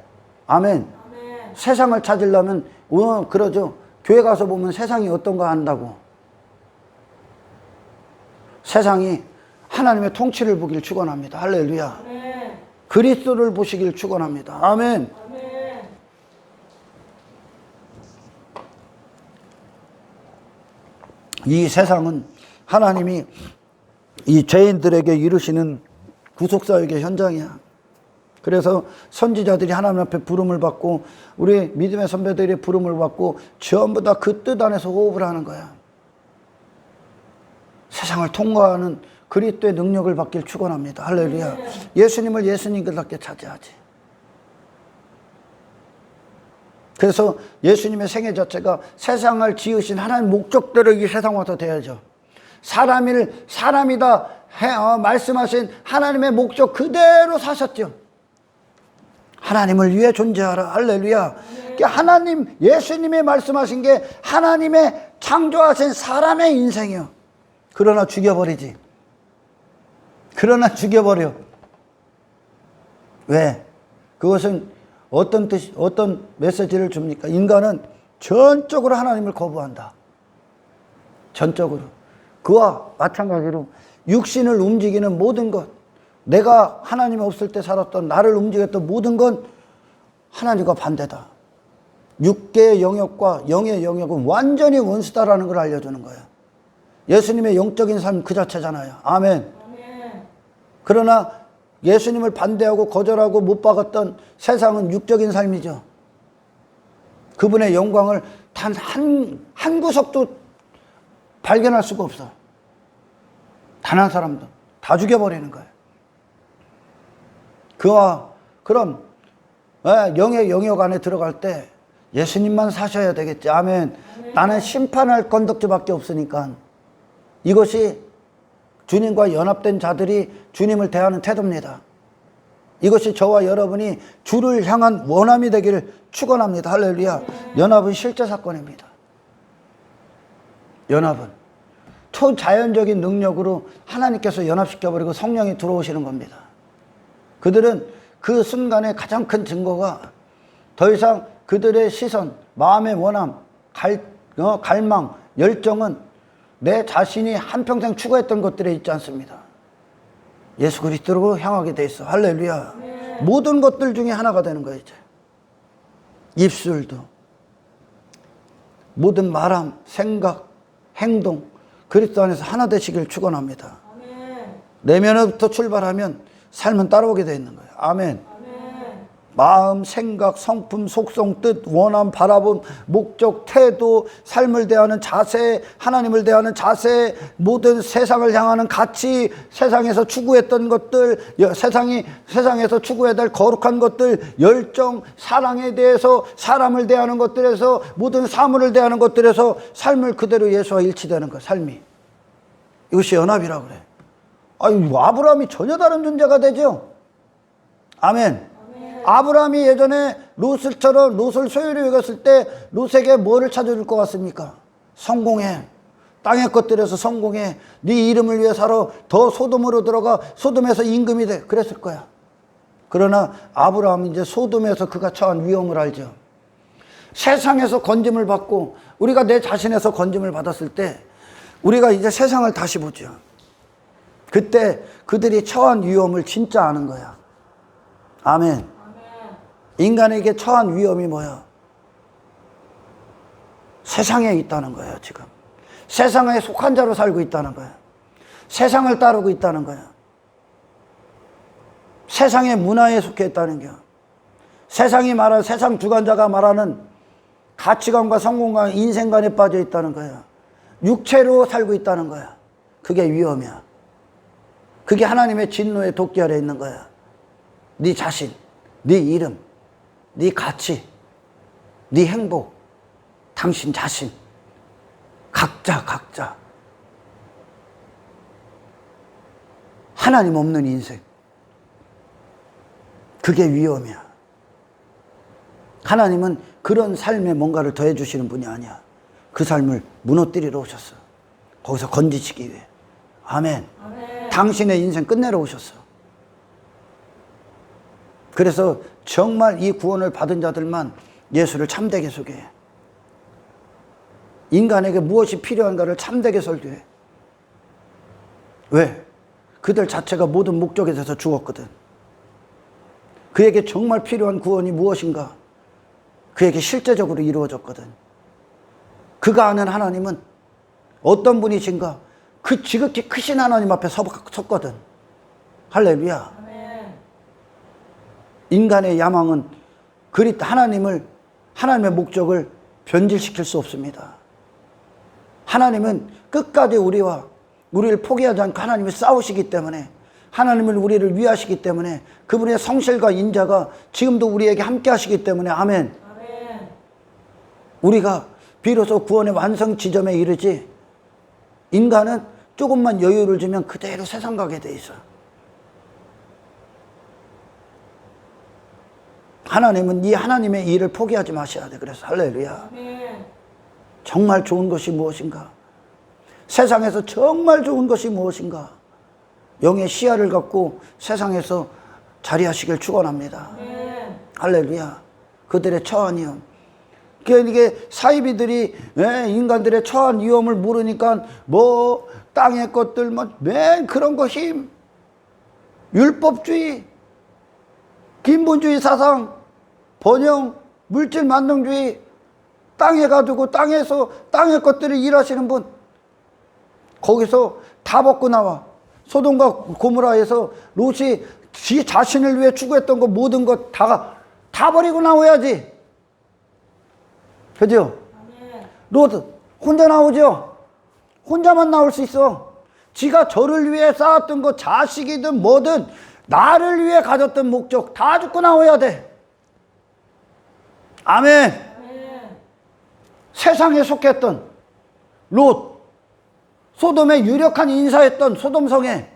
아멘. 아멘. 세상을 찾으려면, 그러죠. 교회 가서 보면 세상이 어떤가 한다고. 세상이 하나님의 통치를 보길 축원합니다. 할렐루야. 아멘. 그리스도를 보시길 축원합니다. 아멘. 아멘. 이 세상은 하나님이 이 죄인들에게 이루시는 구속사역의 현장이야. 그래서 선지자들이 하나님 앞에 부름을 받고 우리 믿음의 선배들이 부름을 받고 전부 다 그 뜻 안에서 호흡을 하는 거야. 세상을 통과하는 그리스도의 능력을 받길 축원합니다. 할렐루야. 예수님을 예수님답게 차지하지. 그래서 예수님의 생애 자체가 세상을 지으신 하나님 목적대로 이 세상 와서 돼야죠. 사람이다 말씀하신 하나님의 목적 그대로 사셨죠. 하나님을 위해 존재하라. 할렐루야. 하나님, 예수님이 말씀하신 게 하나님의 창조하신 사람의 인생이요. 그러나 죽여버리지. 그러나 죽여버려. 왜? 그것은 어떤 뜻, 어떤 메시지를 줍니까? 인간은 전적으로 하나님을 거부한다. 전적으로. 그와 마찬가지로 육신을 움직이는 모든 것, 내가 하나님이 없을 때 살았던 나를 움직였던 모든 건 하나님과 반대다. 육계의 영역과 영의 영역은 완전히 원수다라는 걸 알려주는 거예요. 예수님의 영적인 삶 그 자체잖아요. 아멘. 아멘. 그러나 예수님을 반대하고 거절하고 못 박았던 세상은 육적인 삶이죠. 그분의 영광을 단 한 구석도 발견할 수가 없어. 단 한 사람도. 다 죽여버리는 거예요. 그럼 영의 영역 안에 들어갈 때 예수님만 사셔야 되겠지. 아멘. 아멘. 나는 심판할 건덕지밖에 없으니까. 이것이 주님과 연합된 자들이 주님을 대하는 태도입니다. 이것이 저와 여러분이 주를 향한 원함이 되기를 축원합니다. 할렐루야. 연합은 실제 사건입니다. 연합은 초자연적인 능력으로 하나님께서 연합시켜버리고 성령이 들어오시는 겁니다. 그들은 그 순간에 가장 큰 증거가 더 이상 그들의 시선, 마음의 원함, 갈망, 열정은 내 자신이 한평생 추구했던 것들에 있지 않습니다. 예수 그리스도로 향하게 돼 있어. 할렐루야. 네. 모든 것들 중에 하나가 되는 거예요. 이제 입술도, 모든 말함, 생각, 행동, 그리스도 안에서 하나 되시길 축원합니다. 아멘. 내면부터 출발하면 삶은 따라오게 돼 있는 거예요. 아멘. 마음, 생각, 성품, 속성, 뜻, 원함, 바라봄, 목적, 태도, 삶을 대하는 자세, 하나님을 대하는 자세, 모든 세상을 향하는 가치, 세상에서 추구했던 것들, 세상에서 추구해야 될 거룩한 것들, 열정, 사랑에 대해서, 사람을 대하는 것들에서, 모든 사물을 대하는 것들에서 삶을 그대로 예수와 일치되는 거, 삶이. 이것이 연합이라고 그래. 아브라함이 전혀 다른 존재가 되죠. 아멘. 아브라함이 예전에 롯을 소유로 여겼을 때 롯에게 뭐를 찾아줄 것 같습니까? 성공해. 땅의 것들에서 성공해. 네 이름을 위해 살아. 더 소돔으로 들어가. 소돔에서 임금이 돼. 그랬을 거야. 그러나 아브라함은 이제 소돔에서 그가 처한 위험을 알죠. 세상에서 건짐을 받고 우리가 내 자신에서 건짐을 받았을 때 우리가 이제 세상을 다시 보죠. 그때 그들이 처한 위험을 진짜 아는 거야. 아멘. 인간에게 처한 위험이 뭐야? 세상에 있다는 거예요, 지금. 세상에 속한 자로 살고 있다는 거야. 세상을 따르고 있다는 거야. 세상의 문화에 속해 있다는 거야. 세상이 말하는, 세상 주관자가 말하는 가치관과 성공과 인생관에 빠져 있다는 거야. 육체로 살고 있다는 거야. 그게 위험이야. 그게 하나님의 진노의 도끼 아래 있는 거야. 네 자신, 네 이름, 네 가치, 네 행복, 당신 자신, 각자 하나님 없는 인생. 그게 위험이야. 하나님은 그런 삶에 뭔가를 더해 주시는 분이 아니야. 그 삶을 무너뜨리러 오셨어. 거기서 건지시기 위해. 아멘. 아멘. 당신의 인생 끝내러 오셨어. 그래서 정말 이 구원을 받은 자들만 예수를 참되게 소개해. 인간에게 무엇이 필요한가를 참되게 설교해. 왜? 그들 자체가 모든 목적에 대해서 죽었거든. 그에게 정말 필요한 구원이 무엇인가? 그에게 실제적으로 이루어졌거든. 그가 아는 하나님은 어떤 분이신가? 그 지극히 크신 하나님 앞에 섰거든. 할렐루야. 인간의 야망은 하나님의 목적을 변질시킬 수 없습니다. 하나님은 끝까지 우리를 포기하지 않고 하나님이 싸우시기 때문에, 하나님은 우리를 위하시기 때문에, 그분의 성실과 인자가 지금도 우리에게 함께 하시기 때문에, 아멘. 아멘. 우리가 비로소 구원의 완성 지점에 이르지, 인간은 조금만 여유를 주면 그대로 세상 가게 돼 있어. 하나님은 이 하나님의 일을 포기하지 마셔야 돼. 그래서 할렐루야. 아멘. 정말 좋은 것이 무엇인가? 세상에서 정말 좋은 것이 무엇인가? 영의 시야를 갖고 세상에서 자리하시길 축원합니다. 아멘. 할렐루야. 그들의 처한 위험. 이게 사이비들이 인간들의 처한 위험을 모르니까 뭐 땅의 것들 맨 그런 거 힘, 율법주의, 빈곤주의 사상, 번영, 물질 만능주의, 땅에 가두고 땅에서 땅의 것들을 일하시는 분, 거기서 다 벗고 나와. 소돔과 고모라에서 롯이 지 자신을 위해 추구했던 거 모든 것 다 버리고 나와야지. 그죠? 롯 혼자 나오죠? 혼자만 나올 수 있어. 지가 저를 위해 쌓았던 거, 자식이든 뭐든 나를 위해 가졌던 목적 다 죽고 나와야 돼. 아멘. 아멘. 세상에 속했던 롯, 소돔의 유력한 인사였던 소돔성에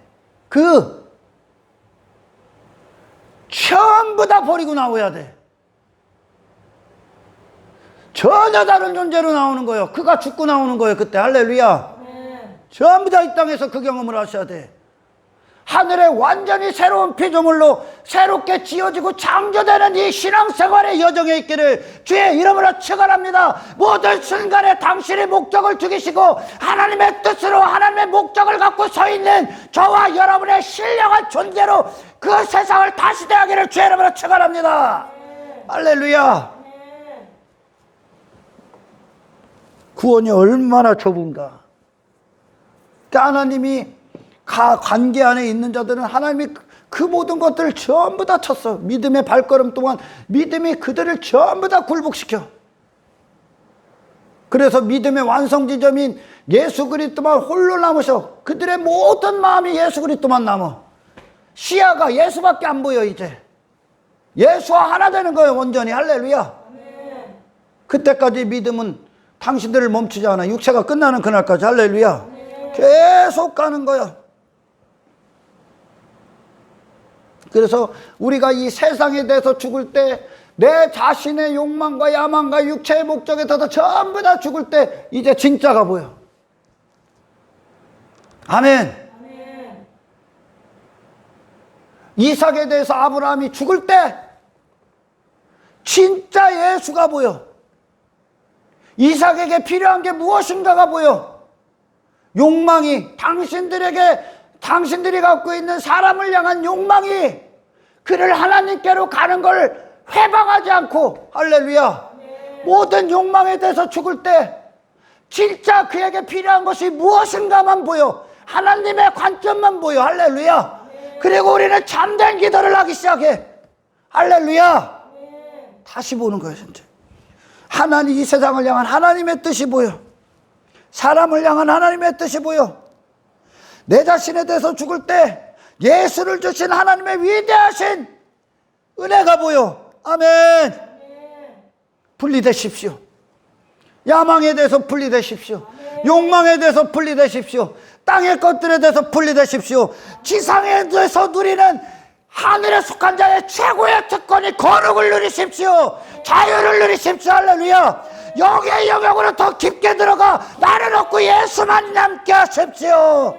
전부 다 버리고 나와야 돼. 전혀 다른 존재로 나오는 거예요. 그가 죽고 나오는 거예요. 그때 할렐루야. 아멘. 전부 다 이 땅에서 그 경험을 하셔야 돼. 하늘에 완전히 새로운 피조물로 새롭게 지어지고 창조되는 이 신앙생활의 여정에 있기를 주의 이름으로 축원합니다. 모든 순간에 당신의 목적을 죽이시고 하나님의 뜻으로 하나님의 목적을 갖고 서 있는 저와 여러분의 신령한 존재로 그 세상을 다시 대하기를 주의 이름으로 축원합니다. 할렐루야. 구원이 얼마나 좁은가. 그러니까 하나님이 관계 안에 있는 자들은 하나님이 그 모든 것들을 전부 다 쳤어. 믿음의 발걸음 동안 믿음이 그들을 전부 다 굴복시켜. 그래서 믿음의 완성 지점인 예수 그리스도만 홀로 남으셔. 그들의 모든 마음이 예수 그리스도만 남아. 시야가 예수밖에 안 보여. 이제 예수와 하나 되는 거예요. 온전히. 할렐루야. 그때까지 믿음은 당신들을 멈추지 않아. 육체가 끝나는 그날까지. 할렐루야. 계속 가는 거야. 그래서 우리가 이 세상에 대해서 죽을 때 내 자신의 욕망과 야망과 육체의 목적에 대해서 전부 다 죽을 때 이제 진짜가 보여. 아멘. 이삭에 대해서 아브라함이 죽을 때 진짜 예수가 보여. 이삭에게 필요한 게 무엇인가가 보여. 욕망이 당신들이 갖고 있는 사람을 향한 욕망이 그를 하나님께로 가는 걸 회방하지 않고, 할렐루야, 모든 욕망에 대해서 죽을 때 진짜 그에게 필요한 것이 무엇인가만 보여. 하나님의 관점만 보여. 할렐루야. 그리고 우리는 참된 기도를 하기 시작해. 할렐루야. 다시 보는 거예요. 진짜 하나님, 이 세상을 향한 하나님의 뜻이 보여. 사람을 향한 하나님의 뜻이 보여. 내 자신에 대해서 죽을 때 예수를 주신 하나님의 위대하신 은혜가 보여. 아멘. 분리되십시오. 야망에 대해서 분리되십시오. 욕망에 대해서 분리되십시오. 땅의 것들에 대해서 분리되십시오. 지상에 대해서 누리는 하늘에 속한 자의 최고의 특권이 거룩을 누리십시오. 자유를 누리십시오. 할렐루야. 영의 영역으로 더 깊게 들어가 나를 얻고 예수만 남게 하십시오.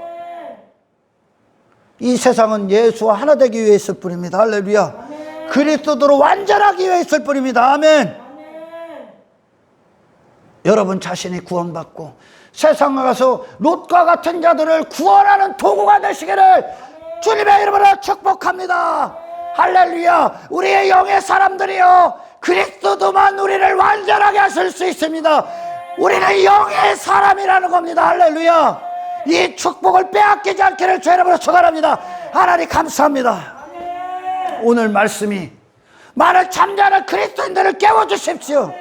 이 세상은 예수와 하나 되기 위해 있을 뿐입니다. 할렐루야. 그리스도로 완전하기 위해 있을 뿐입니다. 아멘. 여러분 자신이 구원받고 세상에 가서 롯과 같은 자들을 구원하는 도구가 되시기를 주님의 이름으로 축복합니다. 할렐루야. 우리의 영의 사람들이요, 그리스도만 우리를 완전하게 하실 수 있습니다. 우리는 영의 사람이라는 겁니다. 할렐루야. 이 축복을 빼앗기지 않기를 주의 이름으로 축원합니다. 하나님 감사합니다. 오늘 말씀이 많은 잠자는 그리스도인들을 깨워주십시오.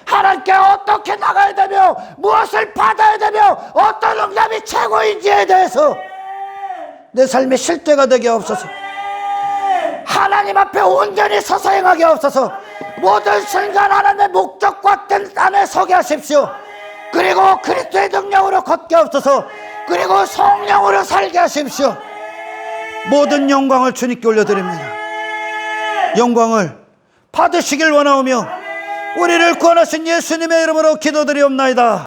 하나님께 어떻게 나가야 되며 무엇을 받아야 되며 어떤 응답이 최고인지에 대해서 내 삶의 실제가 되게 없어서 하나님 앞에 온전히 서서 행하게 없어서 모든 순간 하나님의 목적과 뜻 안에 서게 하십시오. 그리고 그리스도의 능력으로 걷게 없어서 그리고 성령으로 살게 하십시오. 모든 영광을 주님께 올려드립니다. 영광을 받으시길 원하오며 우리를 구원하신 예수님의 이름으로 기도드리옵나이다.